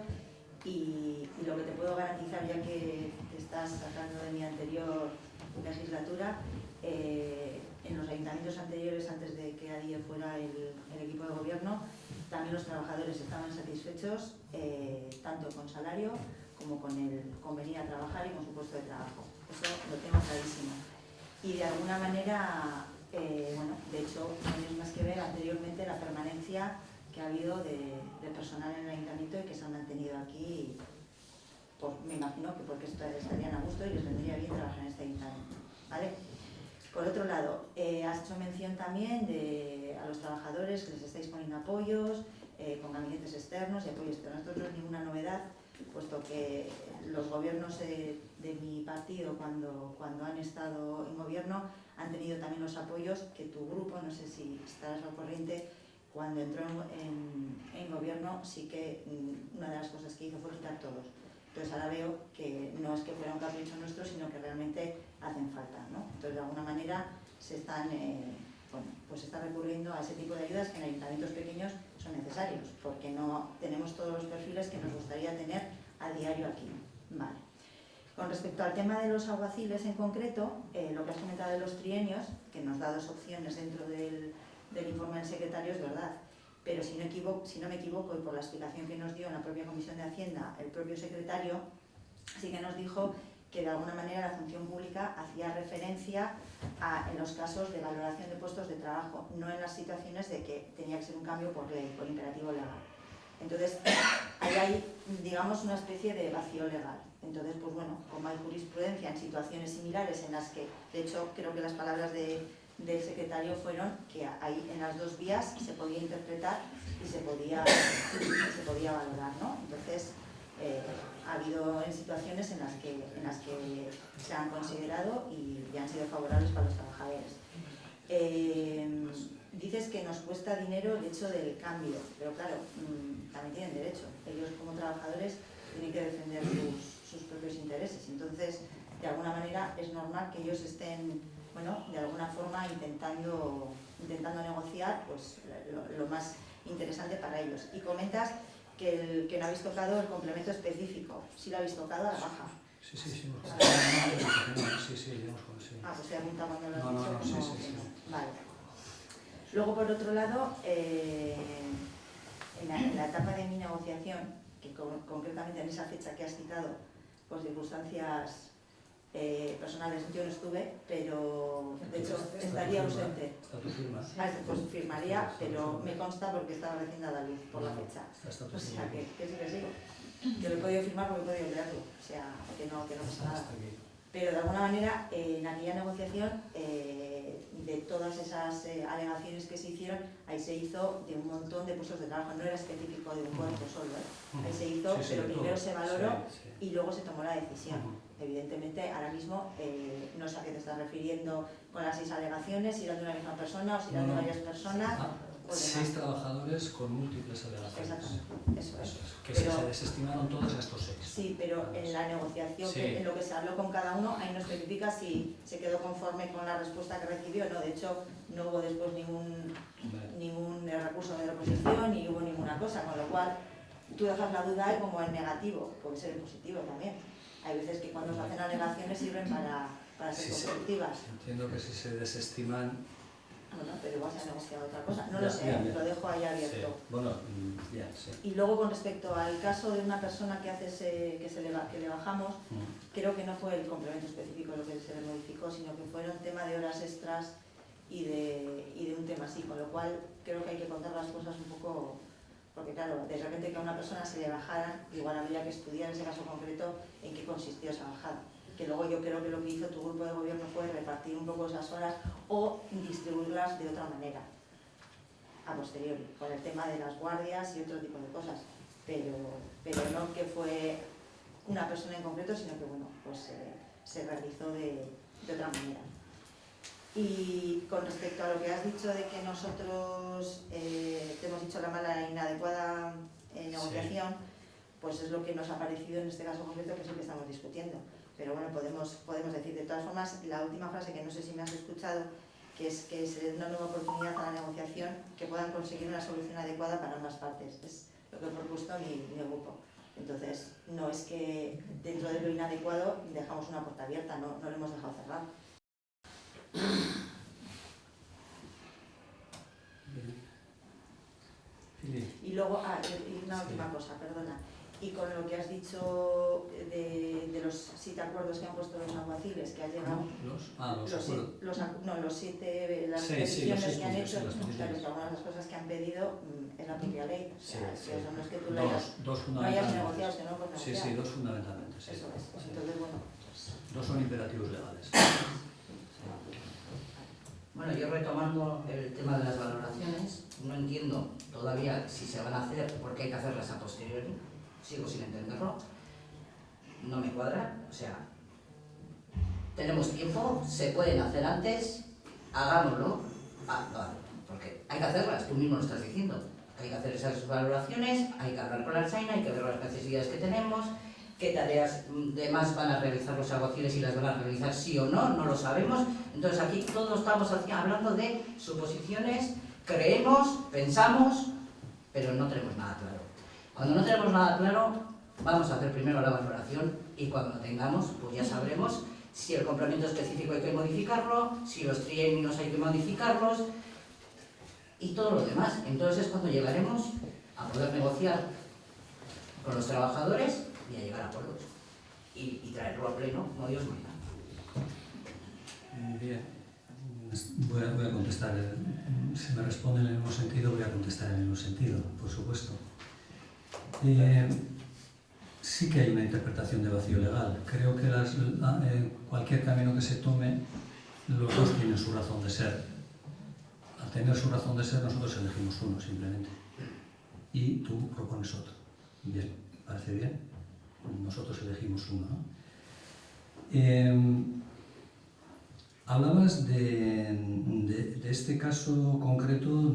y lo que te puedo garantizar, ya que te estás sacando de mi anterior legislatura, en los ayuntamientos anteriores, antes de que ADIE fuera el equipo de gobierno, también los trabajadores estaban satisfechos, tanto con salario como con venir a trabajar y con su puesto de trabajo. Eso lo tengo clarísimo. Y de alguna manera, bueno, de hecho, no hay más que ver anteriormente la permanencia que ha habido de personal en el ayuntamiento y que se han mantenido aquí, me imagino que porque estarían a gusto y les vendría bien trabajar en este ayuntamiento, ¿vale? Por otro lado, has hecho mención también a los trabajadores que les estáis poniendo apoyos, con gabinetes externos y apoyos externos. Esto no es ninguna novedad, puesto que los gobiernos de mi partido, cuando han estado en gobierno, han tenido también los apoyos que tu grupo, no sé si estarás al corriente, cuando entró en gobierno, sí que una de las cosas que hizo fue quitar todos. Entonces ahora veo que no es que fuera un capricho nuestro, sino que realmente hacen falta, ¿no? Entonces de alguna manera se están, pues está recurriendo a ese tipo de ayudas que en ayuntamientos pequeños son necesarios, porque no tenemos todos los perfiles que nos gustaría tener a diario aquí. Vale. Con respecto al tema de los alguaciles en concreto, lo que has comentado de los trienios, que nos da 2 opciones dentro del informe del secretario, es verdad. Pero si no me equivoco, y por la explicación que nos dio en la propia Comisión de Hacienda, el propio secretario sí que nos dijo que de alguna manera la función pública hacía referencia en los casos de valoración de puestos de trabajo, no en las situaciones de que tenía que ser un cambio por ley, por imperativo legal. Entonces, ahí hay, digamos, una especie de vacío legal. Entonces, pues bueno, como hay jurisprudencia en situaciones similares en las que, de hecho, creo que las palabras del secretario fueron que ahí en las 2 vías se podía interpretar y se podía valorar, ¿no? Entonces, ha habido situaciones en las que se han considerado y han sido favorables para los trabajadores. Dices que nos cuesta dinero el hecho del cambio, pero claro, también tienen derecho. Ellos como trabajadores tienen que defender sus propios intereses. Entonces, de alguna manera es normal que ellos estén, bueno, de alguna forma intentando negociar pues, lo más interesante para ellos. Y comentas que no habéis tocado el complemento específico. ¿Sí lo habéis tocado a la baja? Sí. Sí, digamos con sí. Ah, pues se apunta cuando lo has No, dicho. sí. Vale. Luego, por otro lado, en la etapa de mi negociación, que concretamente en esa fecha que has citado, por circunstancias personales yo no estuve, pero de hecho estaría ausente. ¿Está tu firma? Pues firmaría, pero me consta porque estaba recién dada luz por la fecha. Está tu O sea, firma. que sí que sí. Que lo he podido firmar porque he podido leerlo. O sea, que no pasa nada. Está aquí. Pero de alguna manera, en aquella negociación, de todas esas alegaciones que se hicieron, ahí se hizo de un montón de puestos de trabajo, no era específico de un cuerpo solo. Ahí se hizo, Sí, sí, pero de primero todo. se valoró Sí, y luego se tomó la decisión. sí. Evidentemente, ahora mismo no sé a qué te estás refiriendo con las 6 alegaciones, si eran de una misma persona o si eran de varias personas. Ah, o 6 demás. trabajadores con múltiples alegaciones. Exactamente, eso es. Que Pero- se desestimaron todos estos 6. Sí, pero en la negociación, Sí. en lo que se habló con cada uno, ahí no especifica si se quedó conforme con la respuesta que recibió, ¿no? De hecho, no hubo después ningún recurso de oposición ni hubo ninguna cosa, con lo cual tú dejas la duda ahí como en negativo, puede ser en positivo también. Hay veces que cuando se hacen alegaciones sirven para ser Sí, sí. constructivas. Entiendo que si se desestiman... Bueno, pero igual se ha negociado otra cosa. No Ya, lo sé, bien. lo dejo ahí abierto. Sí. Bueno, ya, sí. Y luego con respecto al caso de una persona que le bajamos, creo que no fue el complemento específico lo que se le modificó, sino que fueron tema de horas extras y de un tema así, con lo cual creo que hay que contar las cosas un poco, porque claro, de repente que a una persona se le bajara, igual habría que estudiar en ese caso concreto en qué consistió esa bajada. Que luego yo creo que lo que hizo tu grupo de gobierno fue repartir un poco esas horas o distribuirlas de otra manera, a posteriori, con el tema de las guardias y otro tipo de cosas, pero no que fue una persona en concreto, sino que bueno, pues se realizó de otra manera. Y con respecto a lo que has dicho de que nosotros te hemos dicho la mala e inadecuada negociación, pues es lo que nos ha parecido en este caso concreto, que es lo que estamos discutiendo. Pero bueno, podemos decir, de todas formas, la última frase que no sé si me has escuchado, que es que se dé una nueva oportunidad a la negociación, que puedan conseguir una solución adecuada para ambas partes. Es lo que he propuesto mi grupo. Entonces, no es que dentro de lo inadecuado dejamos una puerta abierta, no lo hemos dejado cerrado. Y luego, y una última cosa, perdona. Y con lo que has dicho de los 7 acuerdos que han puesto los alguaciles, que ha llegado... Los 7, las peticiones que han hecho, claro, que algunas de las cosas que han pedido es la propia ley. O sea, que eso no es que tú lo Dos hayas negociado, sino por Sí, negociar. sí, dos fundamentalmente. Sí. Eso es. Pues entonces, bueno, pues... Dos son imperativos legales. Bueno, yo retomando el tema de las valoraciones, no entiendo todavía si se van a hacer, porque hay que hacerlas a posteriori, sigo sin entenderlo, no me cuadra, o sea, tenemos tiempo, se pueden hacer antes, hagámoslo, porque hay que hacerlas, tú mismo lo estás diciendo, hay que hacer esas valoraciones, hay que hablar con la Artzaina, hay que ver las necesidades que tenemos, qué tareas de más van a realizar los alguaciles y las van a realizar sí o no, no lo sabemos. Entonces aquí todos estamos hablando de suposiciones, creemos, pensamos, pero no tenemos nada claro. Cuando no tenemos nada claro, vamos a hacer primero la valoración y cuando lo tengamos, pues ya sabremos si el complemento específico hay que modificarlo, si los trienios hay que modificarlos y todo lo demás. Entonces es cuando llegaremos a poder negociar con los trabajadores y a llegar a acuerdos y traerlo a pleno, como Dios manda. Bien, voy a contestar. Si me responden en el mismo sentido, voy a contestar en el mismo sentido, por supuesto. Sí que hay una interpretación de vacío legal. Creo que cualquier camino que se tome, los dos tienen su razón de ser. Al tener su razón de ser, nosotros elegimos uno, simplemente. Y tú propones otro. Bien, ¿parece bien? Nosotros elegimos uno, ¿no? Hablabas de este caso concreto,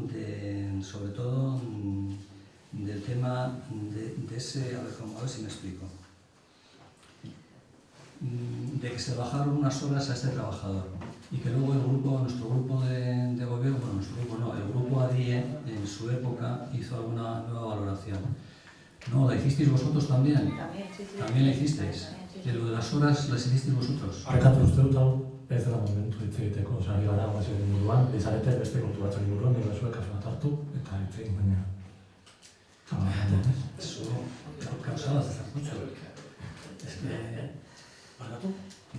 sobre todo del tema de ese, a ver si me explico, de que se bajaron unas horas a este trabajador y que luego nuestro grupo de gobierno, bueno, nuestro grupo no, el grupo ADIE en su época hizo alguna nueva valoración. ¿No? ¿La hicisteis vosotros también? También, sí. ¿También la hicisteis? También, sí. ¿Y lo de las horas las hicisteis vosotros? Arkatu uste dut hau ez dela momentu hitz egiteko, osea, ari gara guazien inguruan, izarete beste kontu batzak inguruan, nire zuek kasu bat hartu, eta hitz egin baina. Eso causaba mucho. Es que,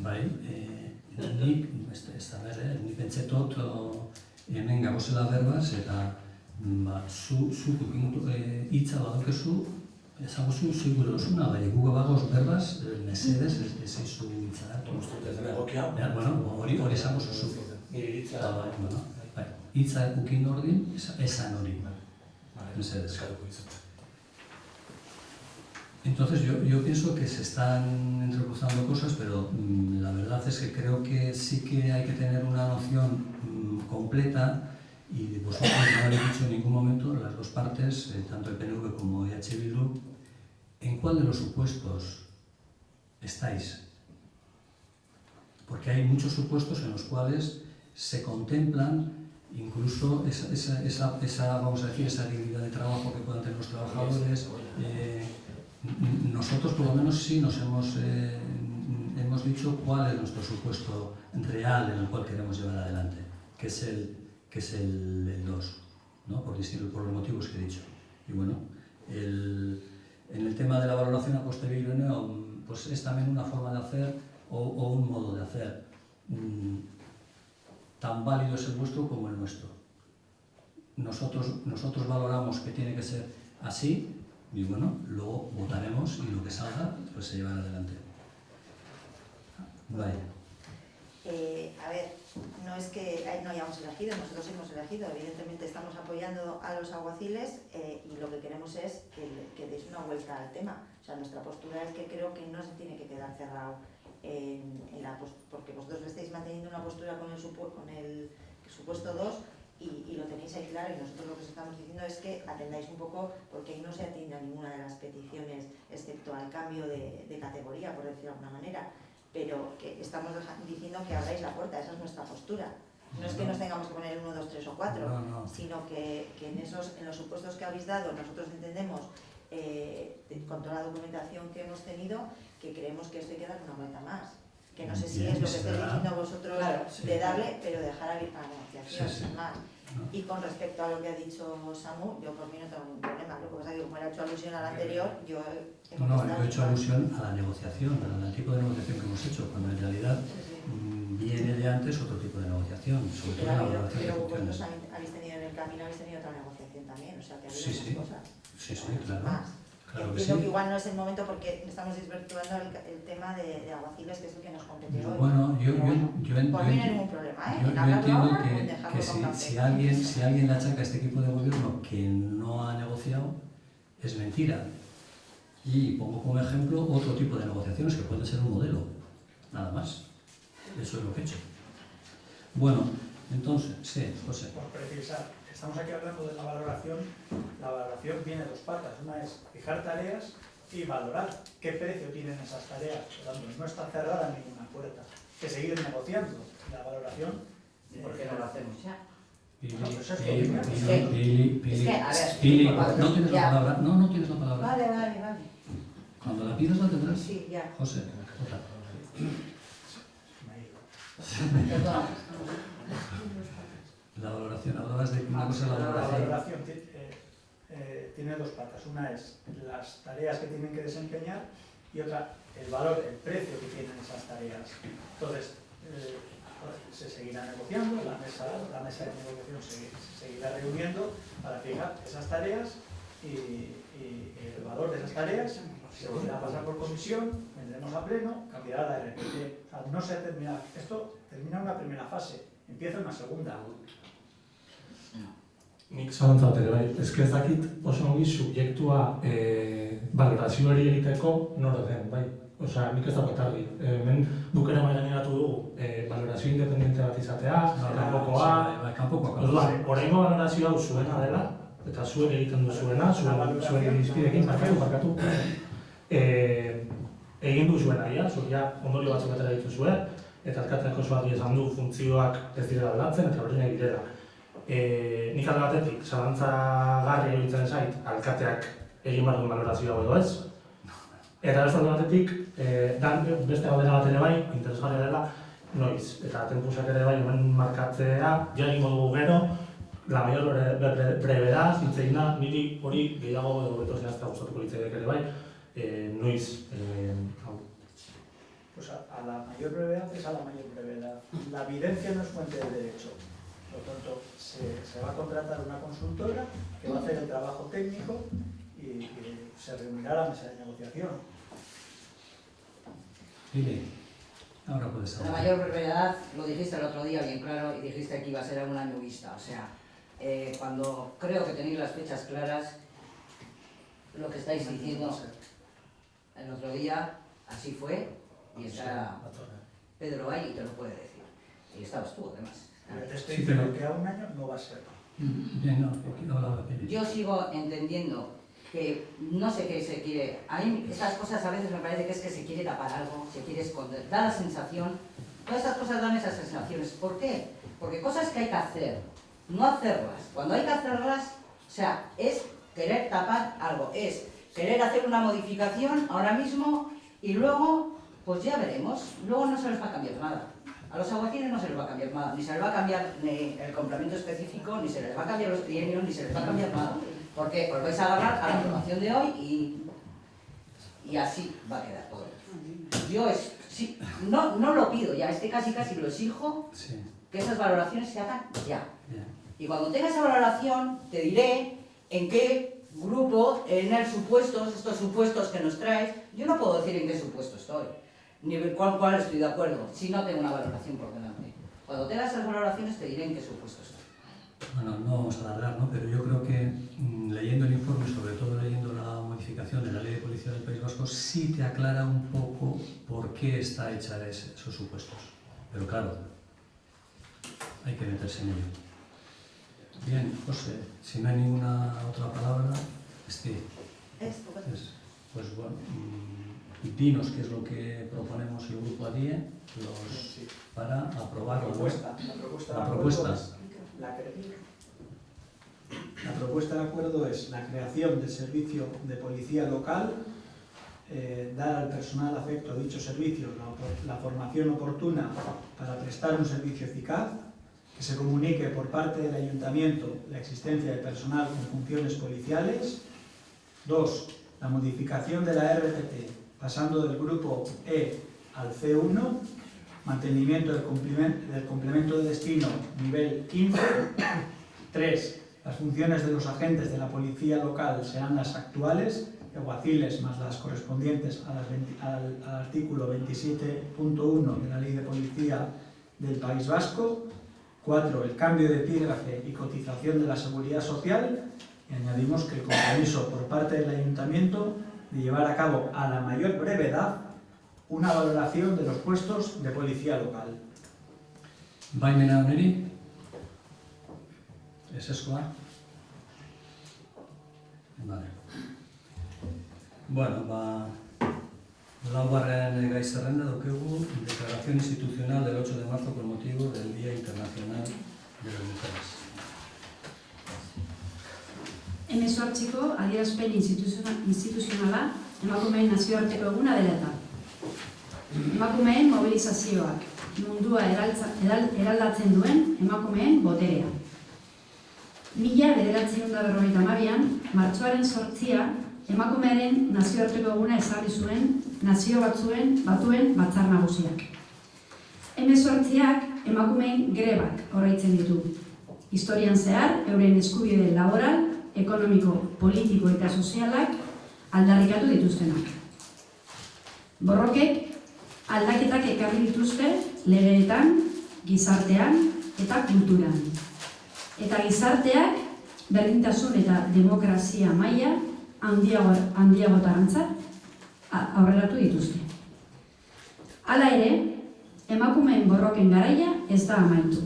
bai, nik pentsetot hemen gagozela berbaz, eta zuk hitza badokezu, ezaguzu zigure duzuna, bai, gu gagoz berbaz, mesedez, ez eizu hitza hartu. Hori ezaguzu zuk. Hitza ukin ordin, esan hori. Mesedez. Entonces yo pienso que se están entrecruzando cosas, pero la verdad es que creo que sí que hay que tener una noción completa y vosotros no habéis dicho en ningún momento, las dos partes, tanto el PNV como EH Bildu, ¿en cuál de los supuestos estáis? Porque hay muchos supuestos en los cuales se contemplan incluso esa vamos a decir, esa dignidad de trabajo que puedan tener los trabajadores. Nosotros por lo menos sí nos hemos dicho cuál es nuestro supuesto real en el cual queremos llevar adelante, que es el 2, ¿no? Por los motivos que he dicho. Y bueno, en el tema de la valoración a posteriori, pues es también una forma de hacer o un modo de hacer. Tan válido es el vuestro como el nuestro. Nosotros valoramos que tiene que ser así y bueno, luego votaremos y lo que salga pues se llevará adelante. Vaya. A ver, no es que no hayamos elegido, nosotros hemos elegido, evidentemente estamos apoyando a los alguaciles y lo que queremos es que deis una vuelta al tema. O sea, nuestra postura es que creo que no se tiene que quedar cerrado porque vosotros estáis manteniendo una postura con el supuesto 2 y lo tenéis ahí claro, y nosotros lo que os estamos diciendo es que atendáis un poco, porque ahí no se atiende a ninguna de las peticiones excepto al cambio de categoría, por decirlo de alguna manera, pero que estamos diciendo que abráis la puerta, esa es nuestra postura. No es que nos tengamos que poner 1, 2, 3 o 4, sino que en los supuestos que habéis dado nosotros entendemos con toda la documentación que hemos tenido que creemos que esto hay que dar una vuelta más. Que no sé si es lo que estáis diciendo vosotros de darle, pero dejar abierta la negociación, sin más. Y con respecto a lo que ha dicho Samu, yo por mí no tengo ningún problema. Lo que pasa es que como él ha hecho alusión al anterior, yo he hecho alusión a la negociación, al tipo de negociación que hemos hecho, cuando en realidad viene de antes otro tipo de negociación, sobre todo la valoración de funciones. Pero habéis tenido en el camino, habéis tenido otra negociación también, o sea que ha habido más cosas. Sí, claro. Claro que entiendo que igual no es el momento porque estamos desvirtuando el tema de alguaciles, que es el que nos compete hoy. Bueno, yo por mí no hay ningún problema, ¿eh? Yo entiendo que si alguien le achaca a este equipo de gobierno que no ha negociado, es mentira. Y pongo como ejemplo otro tipo de negociaciones que pueden ser un modelo, nada más. Eso es lo que he hecho. Bueno, entonces, sí, José. Por precisar, estamos aquí hablando de la valoración. La valoración tiene dos patas. Una es fijar tareas y valorar qué precio tienen esas tareas. Por tanto, no está cerrada ninguna puerta. Que seguir negociando la valoración. ¿Por qué no lo hacemos ya? Pili, no tienes la palabra. No tienes la palabra. Vale. Cuando la pidas la tendrás. Sí, ya. José, vota. Perdón. La valoración, hablabas de una cosa, la La valoración. valoración tiene dos patas. Una es las tareas que tienen que desempeñar y otra el valor, el precio que tienen esas tareas. Entonces, se seguirá negociando, la mesa de negociación se seguirá reuniendo para fijar esas tareas y el valor de esas tareas se volverá a pasar por comisión, vendremos a pleno, cambiará la RPT. O sea, no se ha terminado. Esto termina una primera fase, empieza una segunda. Nik zalantzat ere, bai, ez dakit oso ongi subjektua valorazio hori egiteko nora den, bai. Osea, nik ez dagoet argi. Hemen duk ere mailaniratu dugu valorazio independente bat izatea, kanpokoa. Orduan, oraingo valorazio hau zuena dela, eta zuek egiten duzuena, zuen irizpideekin, barkatu. Egin duzuena, zuek ja ondorio batzuk atera dituzue, eta alkateak oso argi esan du funtzioak ez direla aldatzen eta horrenak direla. Nik alde batetik, zalantzagarri egitzen zait, alkateak egin behar duen valorazioa edo ez. Eta beste alde batetik, beste galdera bat ere bai, interesgarria dela, noiz. Eta tempusak ere bai hemen markatzea, ja egingo dugu gero, la mayor brevedad, hitzeina, niri hori gehiago edo beto zehazta gustatuko litzaidek ere bai, noiz, hau. Pues a la mayor brevedad es a la mayor brevedad. La evidencia no es fuente de derecho. Por lo tanto, se va a contratar una consultora que va a hacer el trabajo técnico y se reunirá a la mesa de negociación. Lili, ahora puedes La hablar. mayor brevedad, lo dijiste el otro día bien claro y dijiste que iba a ser a un año vista. O sea, cuando creo que tenéis las fechas claras, lo que estáis diciendo el otro día, así fue, y está Pedro ahí y te lo puede decir. Y estabas tú, además. Te estoy Sí, diciendo pero- que a un año no va a ser. Bien, no, aquí hablaba Lili. Yo sigo entendiendo que no sé qué se quiere. A mí estas cosas a veces me parece que es que se quiere tapar algo, se quiere esconder. Da la sensación, todas esas cosas dan esas sensaciones. ¿Por qué? Porque cosas que hay que hacer, no hacerlas. Cuando hay que hacerlas, o sea, es querer tapar algo, es querer hacer una modificación ahora mismo y luego, pues ya veremos, luego no se les va a cambiar nada. A los alguaciles no se les va a cambiar nada, ni se les va a cambiar ni el complemento específico, ni se les va a cambiar los trienios, ni se les va a cambiar nada. Porque os vais a agarrar a la aprobación de hoy y así va a quedar todo. Yo sí, no lo pido ya, casi lo exijo, Sí, que esas valoraciones se hagan ya. bien. Y cuando tenga esa valoración, te diré en qué grupo, en el supuestos, estos supuestos que nos traes, yo no puedo decir en qué supuesto estoy, ni cuál estoy de acuerdo, si no tengo una valoración por delante. Cuando tenga esas valoraciones, te diré en qué supuesto estoy. Bueno, no vamos a alargar, ¿no? Pero yo creo que leyendo el informe, sobre todo leyendo la modificación de la Ley de Policía del País Vasco, sí te aclara un poco por qué está hecha esos supuestos. Pero claro, hay que meterse en ello. Bien, José, si no hay ninguna otra palabra, Steve, Esto, pues, pues bueno, dinos qué es lo que proponemos el grupo ADIE Sí. para aprobar La o no. propuesta La de propuesta. acuerdo es la propuesta de acuerdo es la creación del servicio de policía local, dar al personal afecto a dicho servicio la formación oportuna para prestar un servicio eficaz, que se comunique por parte del ayuntamiento la existencia de personal con funciones policiales. 2. La modificación de la RPT, pasando del grupo E al C1, mantenimiento del complemento de destino nivel 15. 3. Las funciones de los agentes de la policía local serán las actuales, alguaciles más las correspondientes al artículo 27.1 de la Ley de Policía del País Vasco. 4. El cambio de epígrafe y cotización de la Seguridad Social. Y añadimos que el compromiso por parte del Ayuntamiento de llevar a cabo a la mayor brevedad una valoración de los puestos de policía local. Baimena honeri? Eseskoa? Vale. Bueno, laugarren gai zerrenda daukagu declaración institucional del 8 de marzo con motivo del Día Internacional de las Mujeres. Hemezortziko adierazpen instituzionala emakumeen nazioarteko eguna dela eta. Emakumeen mobilizazioak, mundua eraldatzen duen emakumeen boterea. 1952an, martxoaren 8 emakumearen nazioarteko eguna ezarri zuen nazio batuen batzar nagusiak. Hemezortziak emakumeen grebak oraitzen ditu. Historian zehar, euren eskubide laboral, ekonomiko, politiko eta sozialak aldarrikatu dituztenak. Borrokek aldaketak ekarri dituzte legeetan, gizartean eta kulturan. Eta gizarteak berdintasun eta demokrazia maila handiagotarantzat aurreratu dituzte. Hala ere, emakumeen borroken garaia ez da amaitu.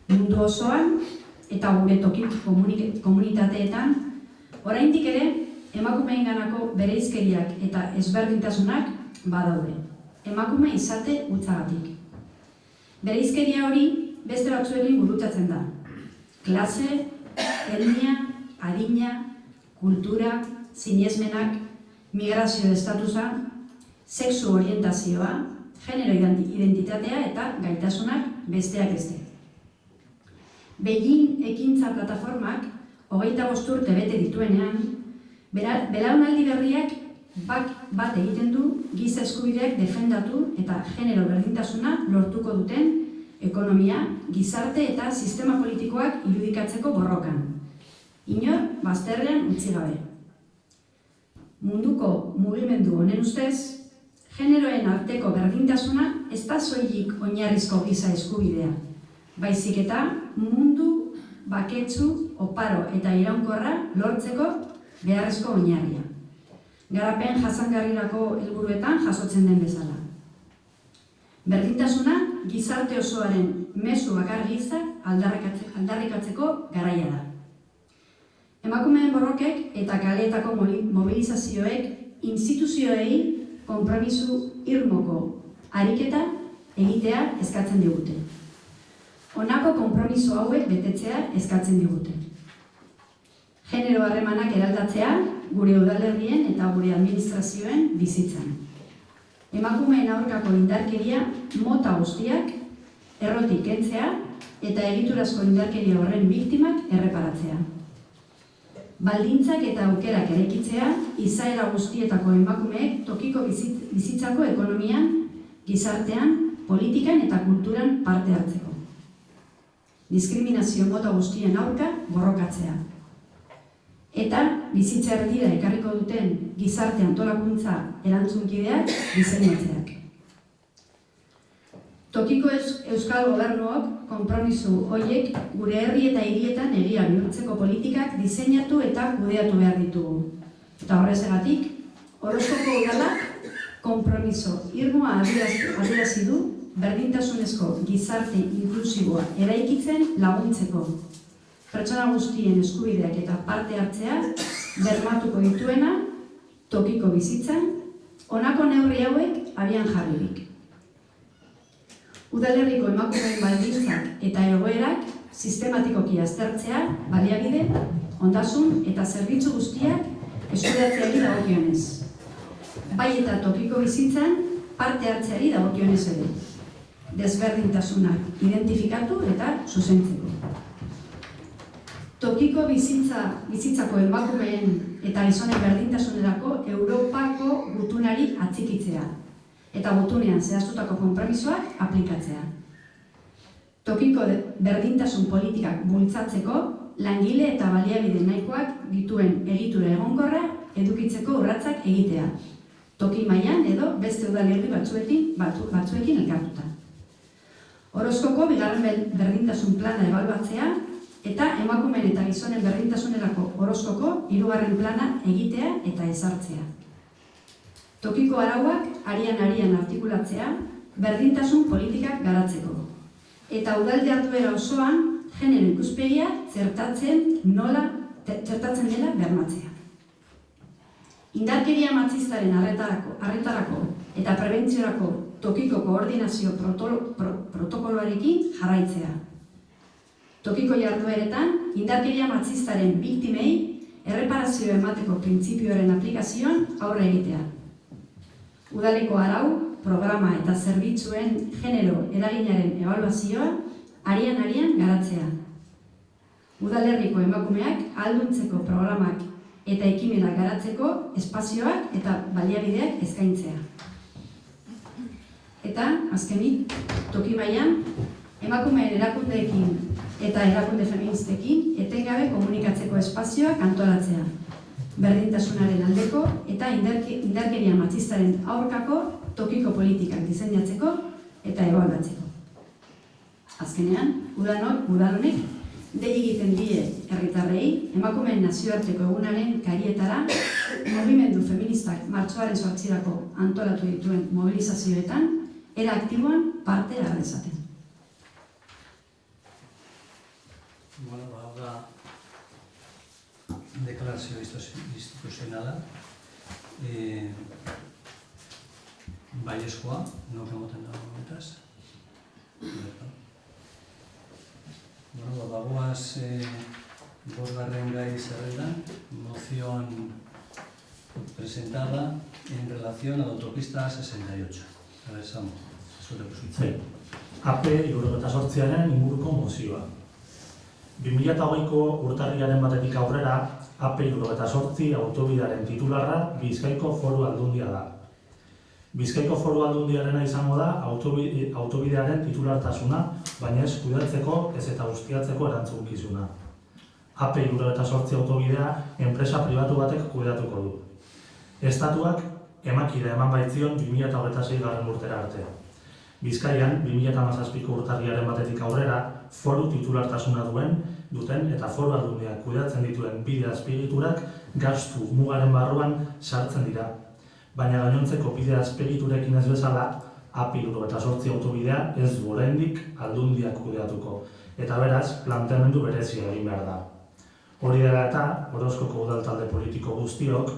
Mundu osoan eta gure toki komunitateetan, oraindik ere emakumeenganako bereizkeriak eta ezberdintasunak badaude. Emakume izate hutsagatik. Bereizkeria hori beste batzuekin gurutzatzen da. Klase, etnia, adina, kultura, sinesmenak, migrazio estatusa, sexu orientazioa, genero identitatea eta gaitasunak besteak beste. Beijing ekintza plataformak 25 urte bete dituenean, belaunaldi berriak bat egiten du giza eskubideak defendatu eta genero berdintasuna lortuko duten ekonomia, gizarte eta sistema politikoak irudikatzeko borrokan. Inor bazterrean utzi gabe. Munduko mugimendu honen ustez, generoen arteko berdintasuna ez da soilik oinarrizko giza eskubidea, baizik eta mundu baketsu, oparo eta iraunkorra lortzeko beharrezko oinarria. Garapen jasangarrirako helburuetan jasotzen den bezala. Berdintasuna gizarte osoaren mezu bakar gisa aldarrikatzeko garaia da. Emakumeen borrokek eta kaleetako mobilizazioek instituzioei konpromisu irmoko ariketa egitea eskatzen digute. Honako konpromiso hauek betetzea eskatzen digute. Genero harremanak eraldatzea gure udalerrien eta gure administrazioen bizitzan. Emakumeen aurkako indarkeria mota guztiak errotik kentzea eta egiturazko indarkeria horren biktimak erreparatzea. Baldintzak eta aukerak eraikitzea izaera guztietako emakumeek tokiko bizitzako ekonomian, gizartean, politikan eta kulturan parte hartzeko. Diskriminazio mota guztien aurka borrokatzea. Eta bizitza erdira ekarriko duten gizarte antolakuntza erantzunkideak diseinatzeak. Tokiko euskal gobernuok konpromisu horiek gure herri eta hirietan egia bihurtzeko politikak diseinatu eta kudeatu behar ditugu. Eta horrezagatik, Orozkoko udalak konpromiso irmoa adierazi du berdintasunezko gizarte inklusiboa eraikitzen laguntzeko. Pertsona guztien eskubideak eta parte hartzea bermatuko dituena tokiko bizitzan, honako neurri hauek abian jarririk. Udalerriko emakumeen baldintzak eta egoerak sistematikoki aztertzea, baliabide, ondasun eta zerbitzu guztiak eskuratzeari dagokionez. Bai eta tokiko bizitzan parte hartzeari dagokionez ere. Desberdintasunak identifikatu eta zuzentzeko. Tokiko bizitzako emakumeen eta gizonen berdintasunerako Europako gutunari atxikitzea eta gutunean zehaztutako konpromisoak aplikatzea. Tokiko berdintasun politikak bultzatzeko langile eta baliabide nahikoak dituen egitura egonkorra edukitzeko urratsak egitea, toki mailan edo beste udalerri batzuekin elkartuta. Orozkoko bigarren berdintasun plana ebaluatzea eta emakumeen eta gizonen berdintasunerako Orozkoko 3. plana egitea eta ezartzea. Tokiko arauak arian artikulatzea berdintasun politikak garatzeko. Eta udal jarduera osoan genero ikuspegia txertatzen dela bermatzea. Indarkeria matxistaren arretarako eta prebentziorako tokiko koordinazio protokoloarekin jarraitzea. Tokiko jardueretan indarkeria matxistaren biktimei erreparazio emateko printzipioaren aplikazioan aurre egitea. Udaleko arau, programa eta zerbitzuen genero eraginaren ebaluazioa arian garatzea. Udalerriko emakumeak ahalduntzeko programak eta ekimenak garatzeko espazioak eta baliabideak eskaintzea. Eta, azkenik, toki mailan, emakumeen erakundeekin eta erakunde feministekin etengabe komunikatzeko espazioak antolatzea. Berdintasunaren aldeko eta indarkeria matxistaren aurkako tokiko politikak diseinatzeko eta ebaluatzeko. Azkenean, udalonek dei egiten die herritarrei emakumeen nazioarteko egunaren karietara mugimendu feministak martxoaren 8 antolatu dituen mobilizazioetan era aktiboan parte har dezaten. Hau da deklarazio instituzionala. Baiezkoa, nork emoten dago momentaz. Bagoaz, 5. gai zerrendan, moción presentada en relación a la autopista 68. A ver, Samu, zure positzea. AP 78aren inguruko mozioa. 2008ko urtarrilaren batetik aurrera, AP78 autobidearen titularra Bizkaiko Foru Aldundia da. Bizkaiko Foru Aldundiarena izango da autobidearen titulartasuna, baina ez kudeatzeko ez eta ustiatzeko erantzukizuna. AP78 autobidea enpresa pribatu batek kudeatuko du. Estatuak emakida eman baitzion 2026 urtera arte. Bizkaian, 2017ko urtarrilaren batetik aurrera, foru titulartasuna duten eta foru aldundiak kudeatzen dituen bide azpiegiturak gastu mugaren barruan sartzen dira. Baina gainontzeko bide azpiegiturekin ez bezala, AP78 autobidea ez du oraindik aldundiak kudeatuko, eta beraz, planteamendu berezia egin behar da. Hori dela eta, Orozkoko udaltalde politiko guztiok,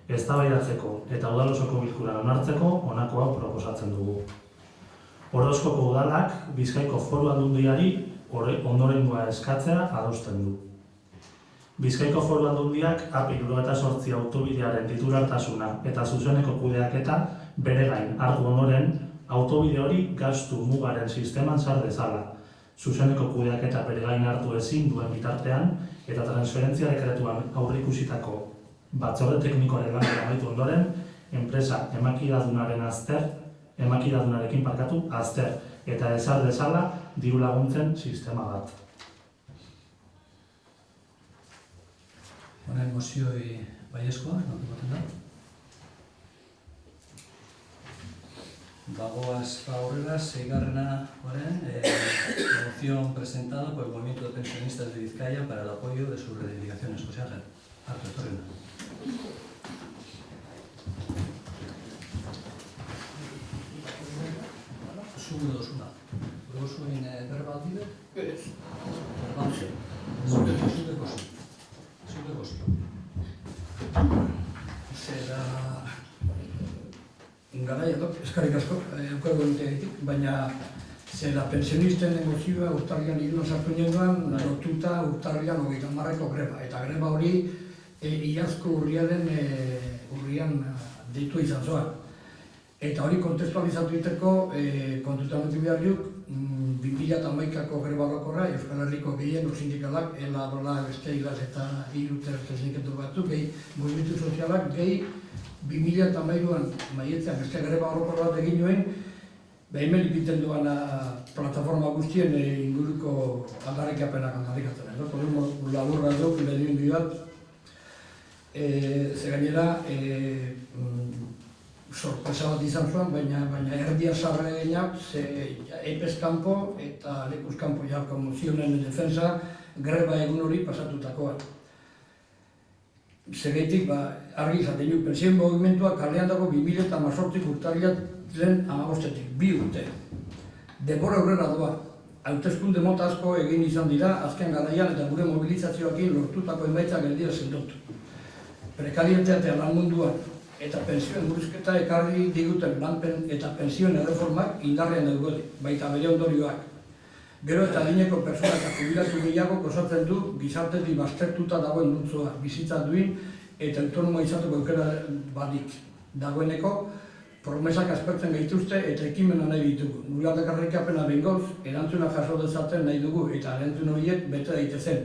eztabaidatzeko eta udalosoko bilkuran onartzeko honako hau proposatzen dugu. Orozkoko udalak Bizkaiko Foru Aldundiari ondorengoa eskatzea adosten du. Bizkaiko Foru Aldundiak AP78 autobidearen titulartasuna eta zuzeneko kudeaketa bere gain hartu ondoren autobide hori gastu mugaren sisteman sar dezala. Zuzeneko kudeaketa bere gain hartu ezin duen bitartean eta transferentzia dekretuan aurreikusitako batzorde teknikoaren lana amaitu ondoren, enpresa emakidadunarekin azter eta ezar dezala diru laguntzen sistema bat. Honen mozioi baiezkoa, notik da? Bagoaz aurrera, seigarrena moción presentada por el Movimiento de Pensionistas de Vizcaya para el apoyo de sus reivindicaciones. José Ángel, Arto, Torrena. Zure dozuna. Gero zuen berba aldide? Ez. Berba aldide. Zure kosi. Zera... Garaia, eskarrik asko, eukargo egitetik, baina zera pensionisten emozioa urtarrian hiruan sartu nengoan, lotuta urtarrian 30ko greba. Eta greba hori iazko urrian deitu izan zoa. Eta hori kontestualizatu egiteko kontutan dut behar duk, 2011ko greba orokorra Euskal Herriko gehien sindikalak, ELA, BOLA, beste igaz eta hiruter sindikatu batzuk, mugimendu sozialak gehi 2013an maietzean beste greba orokorra bat egin nuen, hemen ipintzen duana plataforma guztien inguruko aldarrikapenak aldarrikatzen. Hori laburra duk, lehenu bat, ze gainera, sorpresa bat izan zuen, baina erdia sarre eginak, EPES kanpo eta lekuz kanpo jarko mozionen defensa greba egun hori pasatutakoa. Zegeitik, argi izaten du, pensioen movimentua kalean dago 2018 urtarrilaren 15-etik, 2 urte. Denbora aurrera doa. Hauteskunde mota asko egin izan dira, azken garaian eta gure mobilizazioakin lortutako emaitza geldira sendotu. Prekarietatea lan munduan eta pensioen murrizketa ekarri diguten lanpen eta pensioen erreformak indarrean daude, baita bere ondorioak. Gero eta adineko persona eta jubilatu gehiago osatzen du gizartetik baztertuta dagoen multzoa, bizitza duin eta autonomoa izateko aukera badik. Dagoeneko, promesak aspertzen gaituzte eta ekimena nahi ditugu. Gure aldekarrikapena bengoz, erantzuna jaso dezaten nahi dugu eta erantzun horiek bete daitezen.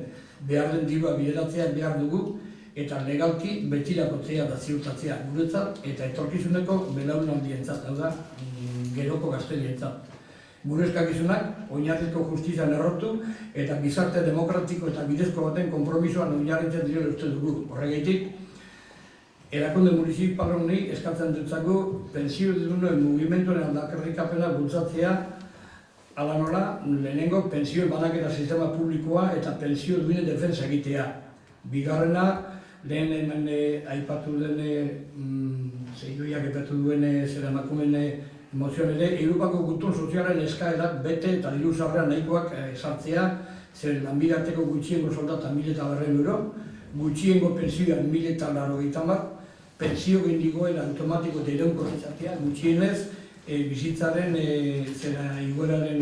Behar den dirua bideratzea behar dugu eta legalki betirakotzea da ziurtatzea guretzat eta etorkizuneko belaunaldientzat, hau da, geroko gaztelientzat. Gure eskakizunak oinarrizko justizian errotu eta gizarte demokratiko eta bidezko baten konpromisoan oinarritzen direla uste dugu. Horregaitik, erakunde municipal honi eskatzen dutzagu pentsio dunen mugimenduaren aldarrikapena bultzatzea ala nola lehenengo pentsioen banaketa sistema publikoa eta pentsio duinen defensa egitea. Bigarrena, lehen hemen aipatu den zeidoiak epatu duen zera emakumen mozioan ere, Europako gutun sozialen eskaerak bete eta diru sarreran nahikoak sartzea, zer lanbidearteko gutxiengo soldata 1.100 euro, gutxiengo pensioan 1.080, pensio gehiagoen automatiko eta iraunko izatea, gutxienez bizitzaren igueraren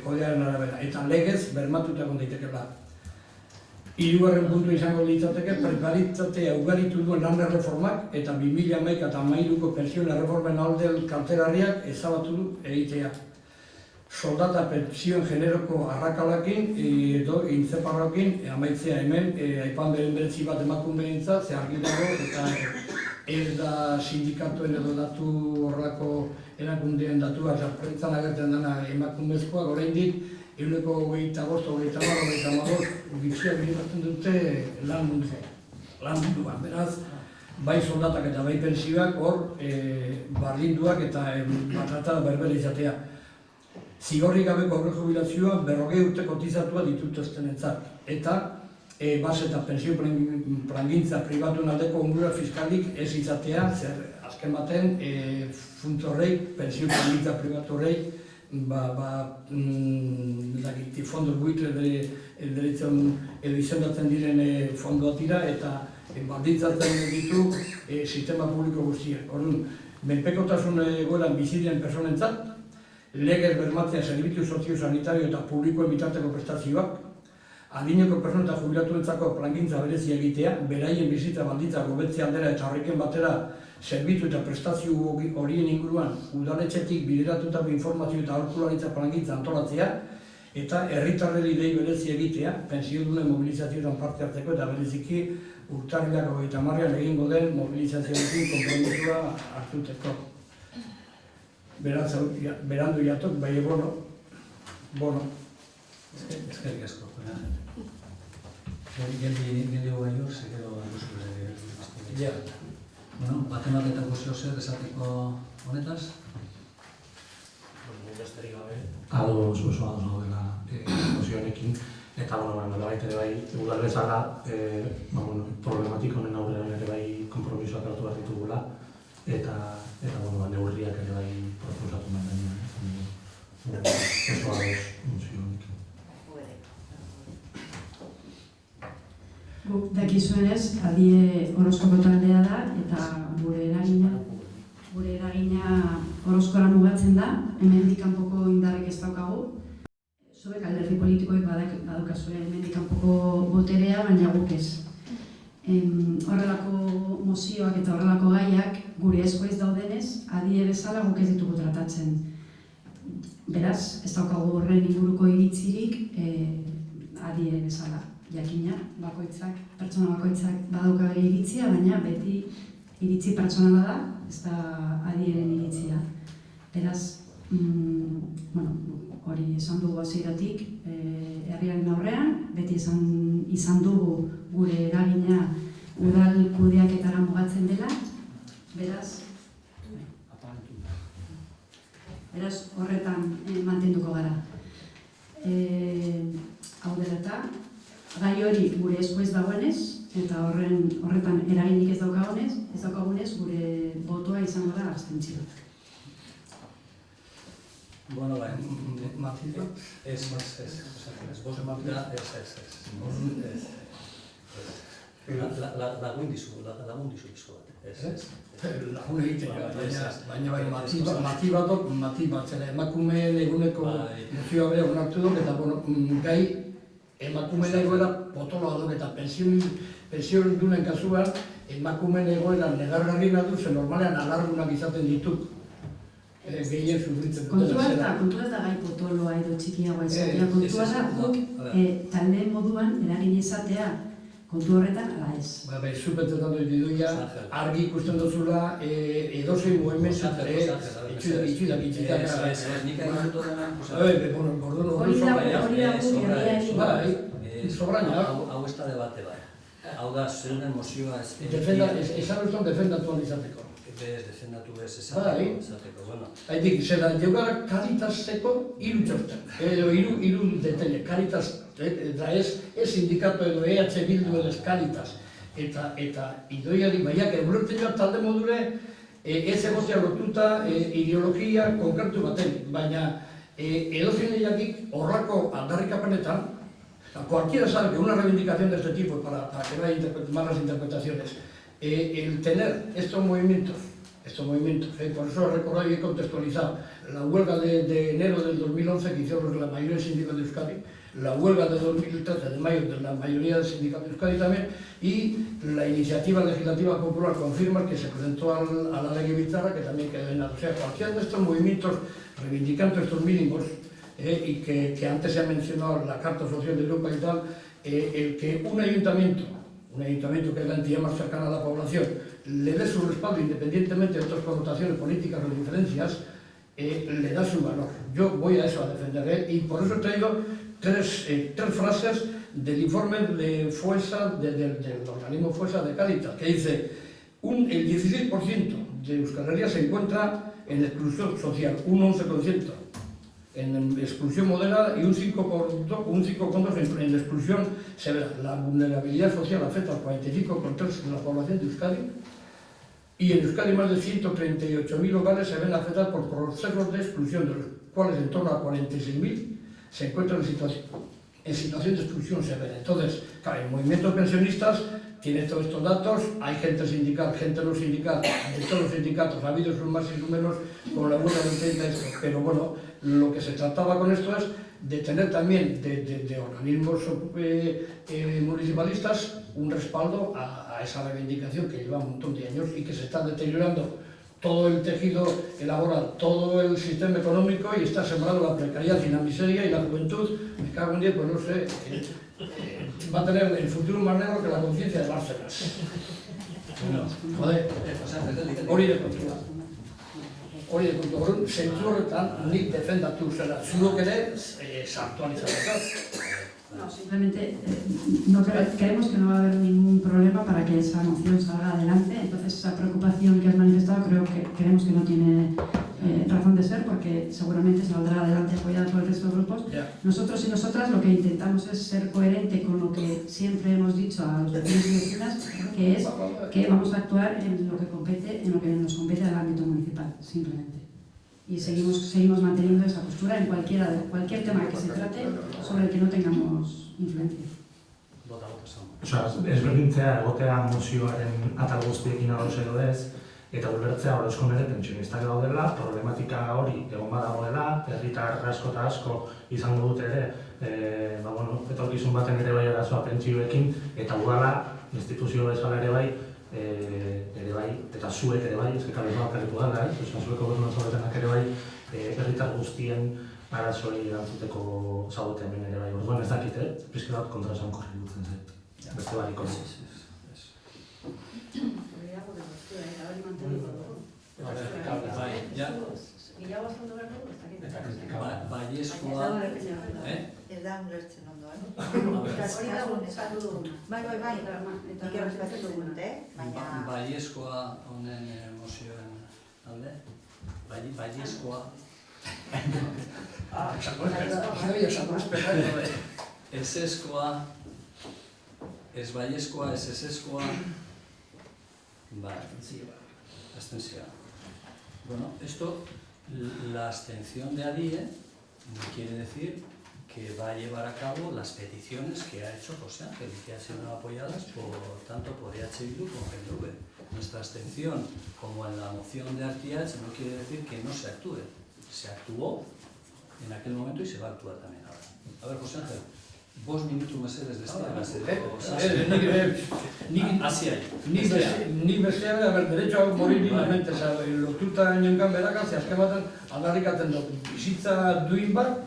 kodearen arabera, eta legez bermatuta daitekeela. Hirugarren puntu izango litzateke, prekaritatea ugaritu duen lan erreformak eta 2011 eta 2013ko pensioen erreformen alde kalterarriak ezabatu egitea. soldata pentsioen generoko arrakalakin edo intzeparrokin amaitzea hemen aipan berezi bat emakumeentza, ze argi dago eta ez da sindikatuen edo datu horrelako erakundeen datuak sartzen agertzen dena emakumezkoak oraindik 25-25 gizia bilakatzen dute lan munduan. Beraz, bai soldatak eta bai pensioak hor bardinduak eta trata berbera izatea. Zigorrik gabeko aurre jubilazioa 40 urte kotizatua dituztenentzat eta base eta pensio plangintza pribatuen aldeko onura fiskalik ez izatea, zer azken baten funts horrek, pensio plangintza pribatu horrek fondos buitre edo izendatzen diren fondoak dira eta baldintzatzen ditu sistema publiko guztiak. Orduan, menpekotasun egoeran bizi diren personentzat, legez bermatzea zerbitzu sozio-sanitario eta publikoen bitarteko prestazioak, adineko pertsona eta jubilatuentzako plangintza berezia egitea, beraien bizitza baldintza hobetzea aldera eta horrekin batera zerbitzu eta prestazio horien inguruan udaletxetik bideratutako informazio eta aholkularitza plangintza antolatzea, eta herritarrei dei berezia egitea, pentsiodunen mobilizazioetan parte hartzeko eta bereziki urtarrilak 30ean egingo den mobilizazioekin konpromisoa hartuteko. Berandu jatok, bai bono. Eskerrik asko. Geldi hor, se quedo Ja. Bueno, batemateko zer esateko honetaz? Ados oso gaudela mozio honekin, eta nolabait ere bai, udal bezala problematik honen aurrean ere bai konpromisoak hartu behar ditugula, eta neurriak ere bai proposatu mantenien. Oso ados mozio honekin. Guk dakizuenez, adie horoskoko taldea da, eta gure eragina horoskora mugatzen da, hemendik kanpoko indarrek ez daukagu. Zuek alderdi politikoek badukazue hemendik kanpoko boterea, baina guk ez. Horrelako mozioak eta horrelako gaiak gure esku ez daudenez, adie bezala guk ez ditugu tratatzen. Beraz, ez daukagu horren inguruko iritzirik adie bezala. Jakina, pertsona bakoitzak badauka bere iritzia, baina beti iritzi pertsonala da, ez da adieren iritzia. Beraz, hori esan dugu hasieratik herriaren aurrean, beti izan dugu gure eragina udal kudeaketara mugatzen dela, beraz horretan mantenduko gara. Hau dela eta, gai hori gure esku ez dagoenez, eta horretan eraginik ez daukagunez, gure botoa izango da abstentzioa. Bueno, bai. Matilda? Ez. Lagun dizu bizko bat. Lagun egiten, baina Matibatok, emakumeen eguneko mozioa bere onartu dut, eta gai emakumeen egoera potoloa dut, eta pensioen dunen kasuan emakumeen egoera negargarrina du, ze normalean alargunak izaten ditu. Gehien sufritzen kontua ez da gai potoloa edo txikiagoa izatea, kontua da guk taldeen moduan eragin izatea kontu horretan ala ez. Zupetetan dut diduia, argi ikusten duzula edozein mugimenduak ere itxudak. Hau ez da debate bai. Hau da, zeuren mozioa ez... Esan duzun defendatu alizateko. Defendatu ez esateko, bueno. Haitik, zera, jeugara Caritaseko hiru txosten, edo hiru detene, Caritas, eta ez sindikatu edo EH Bildu edo ez Caritas. Eta idoiari baiak egulertzen joan talde modure ez egotea lotuta ideologia konkretu baten, baina edozein jakik horrako aldarrikapenetan, cualquiera sabe que una reivindicación de este tipo, para que no haya malas interpretaciones, el tener estos movimientos, por eso he recordado y he contextualizado la huelga de enero del 2011 que hicieron la mayoría del sindicato de Euskadi, la huelga de 2013 de mayo de la mayoría del sindicato de Euskadi también, y la iniciativa legislativa popular con firmas que se presentó a la ley Bizarra, que también quedó en nada. O sea, cualquiera de estos movimientos reivindicando estos mínimos y que antes se ha mencionado la Carta Social de Europa y tal, el que un ayuntamiento que es la entidad más cercana a la población, le dé su respaldo independientemente de otras connotaciones políticas o diferencias, le da su valor. Yo voy a eso a defender, y por eso he traído tres frases del informe de FOESA, del organismo FOESA de Cádiz, que dice: el 16% de Euskal Herria se encuentra en exclusión social, un 11% en exclusión moderada y un 5,2% en exclusión severa. La vulnerabilidad social afecta al 45,3% de la población de Euskadi, y en Euskadi más de 138.000 hogares se ven afectados por procesos de exclusión, de los cuales en torno a 46.000 se encuentran en situación de exclusión severa. Entonces, claro, el movimiento de pensionistas tiene todos estos datos, hay gente sindical, gente no sindical, de todos los sindicatos, ha habido sus más y sus menos, con la buena voluntad de esto, pero bueno, lo que se trataba con esto es de tener también de organismos municipalistas un respaldo a esa reivindicación que lleva un montón de años y que se está deteriorando todo el tejido laboral, todo el sistema económico, y está sembrando la precariedad y la miseria, y la juventud, me cago en 10, pues no sé, va a tener el futuro más negro que la conciencia de Bárcenas. Joder, hori de kontua. Hori de kontua. Horren, zentzu horretan nik defendatu zela. Zuok ere sartuan izateko. No, simplemente creemos que no va a haber ningún problema para que esa moción salga adelante. Entonces, esa preocupación que has manifestado creemos que no tiene razón de ser, porque seguramente saldrá adelante apoyada por el resto de grupos. Nosotros y nosotras lo que intentamos es ser coherente con lo que siempre hemos dicho a los vecinos y vecinas, que es que vamos a actuar en lo que nos compete al ámbito municipal, simplemente. Y seguimos manteniendo esa postura en cualquier tema que se trate sobre el que no tengamos influencia. Osea, ezberdintzea egotea mozioaren atal guztiekin ados edo ez, eta ulertzea Orozkon ere pentsionistak daudela, problematika hori egon badagoela, herritar asko eta asko izango dute ere, etorkizun baten ere bai arazoa pentsioekin, eta udala, instituzio bezala ere bai, eta zuek ere bai, ez ekarri bakarritu dala, zuek gobernu zorretenak ere bai, herritar guztien arazoi erantzuteko zaudete hemen ere bai. Orduan ez dakit, pizke bat kontrasan korri dutzen zait. Beste bariko. Baiezkoa... Ez da ulertzen ondo, Bai, nik errespetatu dut, baina... Baiezkoa honen mozioen alde? Baiezkoa... Ez ezkoa... Ez baiezkoa, ez ezeskoa... Abstentzioa. Bueno, esto, la abstención de ADIE quiere decir que va a llevar a cabo las peticiones que ha hecho José Ángel y que han sido apoyadas tanto por EH Bildu como PNV. Nuestra abstención, como en la moción de Artiach, no quiere decir que no se actúe. Se actuó en aquel momento y se va a actuar también ahora. A ver, José Ángel, vos minutu mesedes Así hay. Ni bestean, a ver, derecho a morir dignamente, lotuta nengan berakaz, azken baten aldarrikatzen dut, bizitza duin bat,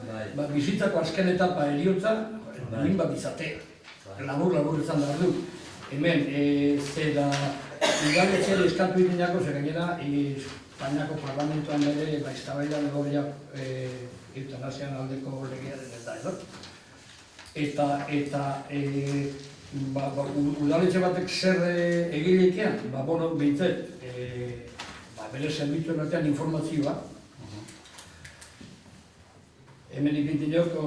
bizitzako azken etapa heriotza, duin bat izatea. Labur izan behar du. Hemen, zera, udaletxea eskatu ikinako, zer gainera, Espainiako parlamentoan ere, eztabaida legorriak eutanasian aldeko legearen ez da, edo? Eta udaletxe batek zer egileikean, behintzet, bere zerbitzuen artean informazioa. Hemen ipinti jok,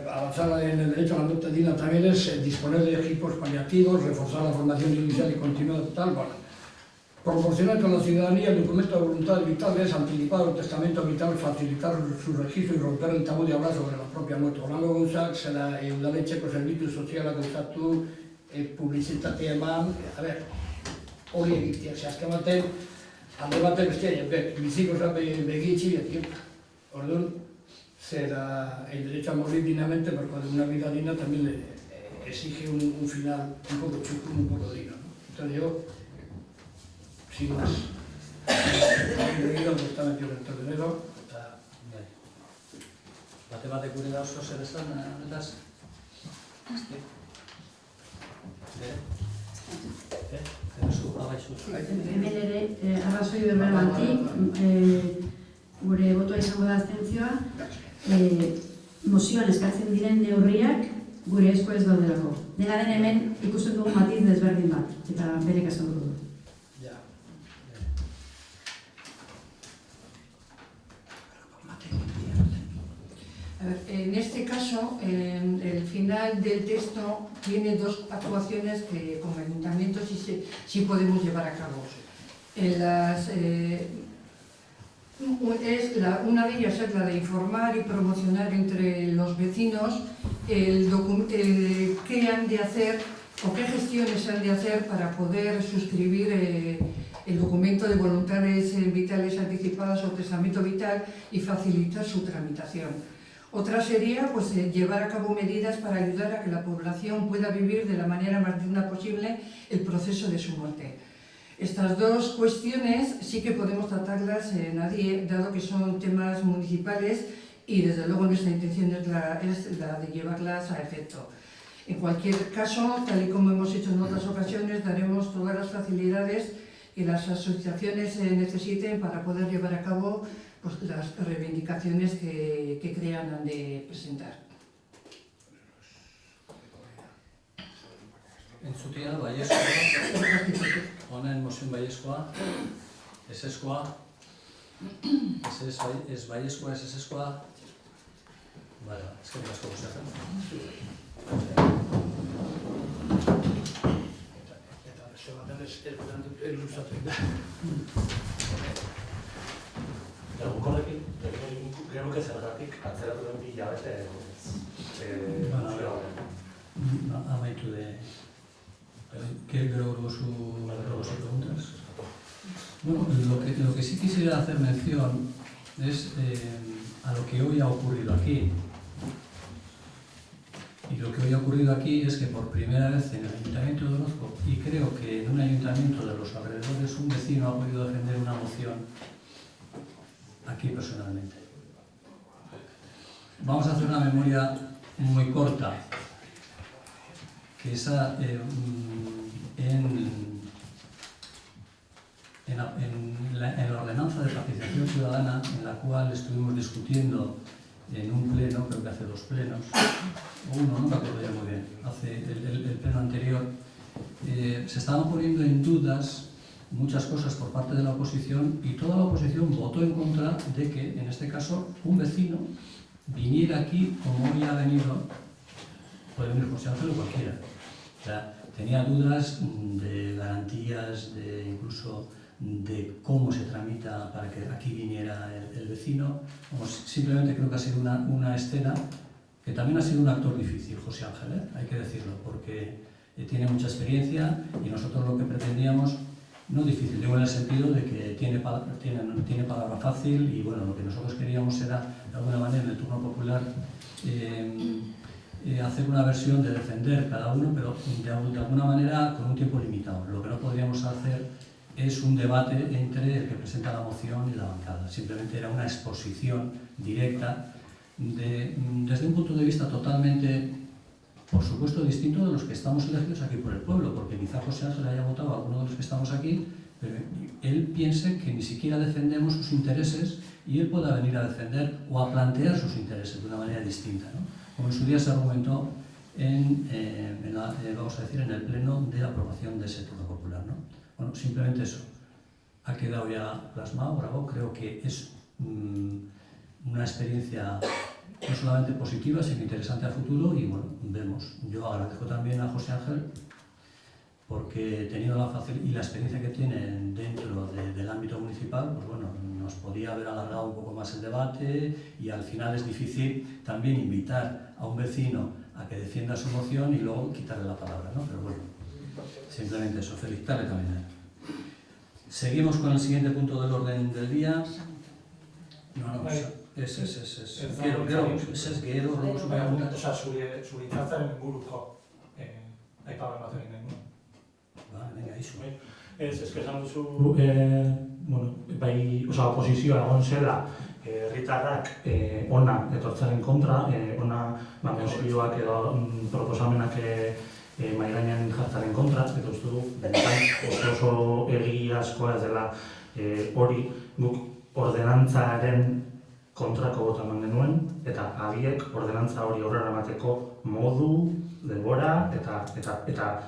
avanzar en el derecho a la muerte digna también es disponer de equipos paliativos, reforzar la formación inicial y continua total, proporcionar con la ciudadanía el documento de voluntades vitales, anticipar el testamento vital, facilitar su registro y romper el tabú de hablar sobre la propia muerte. Olango gauzak, zera udaletxeko zerbitzu sozialak gauzatu, publizitatea eman, hori egitea, azken baten, alde baten bestia, biziko zan begitxi, orduan, será el derecho a morir dignamente, porque una vida digna también le exige un final un poco chulo, un poco digno, ¿no? Entonces yo, sin más, he leído que está metido en el torneo, Bate batek gure dauzko zer esan, honetaz? Hemen ere, arrazoi berbegatik, gure botoa izango da abstentzioa, mozioan eskatzen diren neurriak gure esku ez daudelako. Dena den hemen ikusten dugu matiz desberdin bat, eta bere kasu dugu. En este caso, el final del texto tiene dos actuaciones que como ayuntamiento sí podemos llevar a cabo. Una de ellas es la de informar y promocionar entre los vecinos qué han de hacer o qué gestiones se han de hacer para poder suscribir el documento de voluntades vitales anticipadas o testamento vital y facilitar su tramitación. Otra sería llevar a cabo medidas para ayudar a que la población pueda vivir de la manera más digna posible el proceso de su muerte. Estas dos cuestiones sí que podemos tratarlas en ADIE, dado que son temas municipales y desde luego nuestra intención es la de llevarlas a efecto. En cualquier caso, tal y como hemos hecho en otras ocasiones, daremos todas las facilidades que las asociaciones necesiten para poder llevar a cabo las reivindicaciones que crean han de presentar. Entzutia, baiezkoa, honen mozioen baiezkoa, ezeskoa, ez baiezkoa, ez ezeskoa, bera, eskerrik asko guztiak. Eta beste baten ez luzatzen da. Gukonekin, genuke zergatik atzeratu den 2 hilabete Amaitu de... ¿Quiero su preguntas? Bueno, lo que sí quisiera hacer mención es a lo que hoy ha ocurrido aquí. Y lo que hoy ha ocurrido aquí es que por primera vez en el Ayuntamiento de Orozco, y creo que en un ayuntamiento de los alrededores, un vecino ha podido defender una moción aquí personalmente. Vamos a hacer una memoria muy corta, que esa en la ordenanza de participación ciudadana, en la cual estuvimos discutiendo en un pleno, creo que hace 2 plenos, o uno, no me acuerdo ya muy bien, hace el pleno anterior, se estaban poniendo en dudas muchas cosas por parte de la oposición y toda la oposición votó en contra de que, en este caso, un vecino viniera aquí como hoy ha venido, puede venir José Ángel o cualquiera. O sea, tenía dudas de garantías, incluso de cómo se tramita para que aquí viniera el vecino. Simplemente creo que ha sido una escena que también ha sido un actor difícil, José Ángel, hay que decirlo, porque tiene mucha experiencia y nosotros lo que pretendíamos, no difícil, digo en el sentido de que tiene palabra fácil y bueno, lo que nosotros queríamos era, de alguna manera, en el turno popular, hacer una versión de defender cada uno, pero de alguna manera con un tiempo limitado. Lo que no podríamos hacer es un debate entre el que presenta la moción y la bancada. Simplemente era una exposición directa desde un punto de vista totalmente, por supuesto, distinto de los que estamos elegidos aquí por el pueblo, porque quizá José Ángel haya votado a alguno de los que estamos aquí, pero él piense que ni siquiera defendemos sus intereses y él pueda venir a defender o a plantear sus intereses de una manera distinta, ¿no? Como en su día se argumentó vamos a decir, en el pleno de aprobación de ese turno popular, ¿no? Bueno, simplemente eso. Ha quedado ya plasmado, bravo, creo que es una experiencia no solamente positiva, sino interesante a futuro y bueno, vemos. Yo agradezco también a José Ángel porque teniendo la facilidad y la experiencia que tiene dentro del ámbito municipal, pues bueno, nos podía haber alargado un poco más el debate y al final es difícil también invitar a un vecino a que defienda su moción y luego quitarle la palabra, ¿no? Pero bueno, simplemente eso, felicitarle también a él. Seguimos con el siguiente punto del orden del día. No, gero, zure itzartzaren inguruko aipamen bat egin nahi. Venga, iso. Ez, esan duzu, oposizioa egon zela herritarrak ona etortzaren kontra, ona mozioak edo proposamenak mahai gainean jartzaren kontra, eta uste du, oso egiazkoa ez dela hori guk ordenantzaren kontrako bota eman genuen, eta abiek ordenantza hori aurrera emateko modu, denbora eta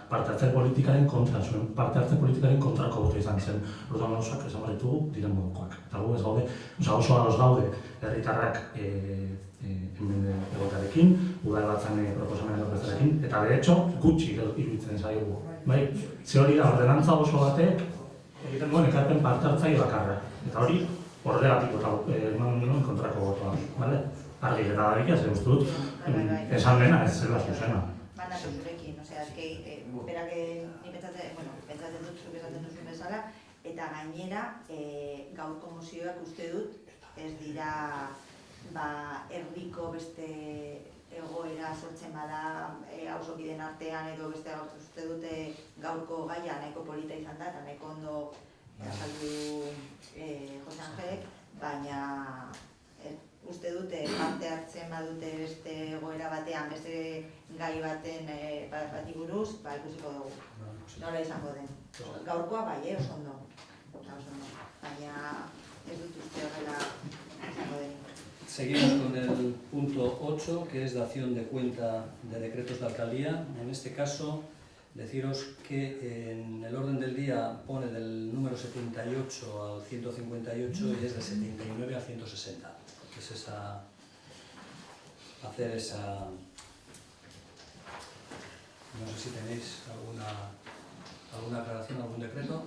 parte hartze politikaren kontra zuen, parte hartze politikaren kontrako bota izan zen. Orduan gauzak esan barritugu diren modukoak. Eta gu ez gaude, oso ados gaude herritarrak hemen egotarekin, udal batzan proposamenak aurkeztarekin, eta de hecho gutxi iruditzen zaigu. Bai, ze hori da ordenantza oso batek egiten duen ekarpen parte hartzaile bakarra. Eta hori horregatik eman genuen kontrako botoa, bale? Argi eta darik ez uste dut, esan dena ez zela zuzena. Bandatu zurekin, osea, berak ni pentsatzen dut zuk esaten duzun bezala, eta gainera gaurko mozioak uste dut ez dira erdiko beste egoera sortzen bada auzokideen artean edo beste uste dute gaurko gaia nahiko polita izan da eta nahiko ondo azaldu Jose Angelek, baina uste dute parte hartzen badute beste egoera batean, beste gai baten bati buruz, ikusiko dugu. Nola izango den. Gaurkoa bai, oso ondo. Baina ez dut uste horrela izango den. Seguimos con el punto 8, que es dación de cuenta de decretos de alcaldía. En este caso, deciros que en el orden del día pone del número 78 al 158 y es del 79 al 160. Es hacer esa... No sé si tenéis alguna aclaración, algún decreto.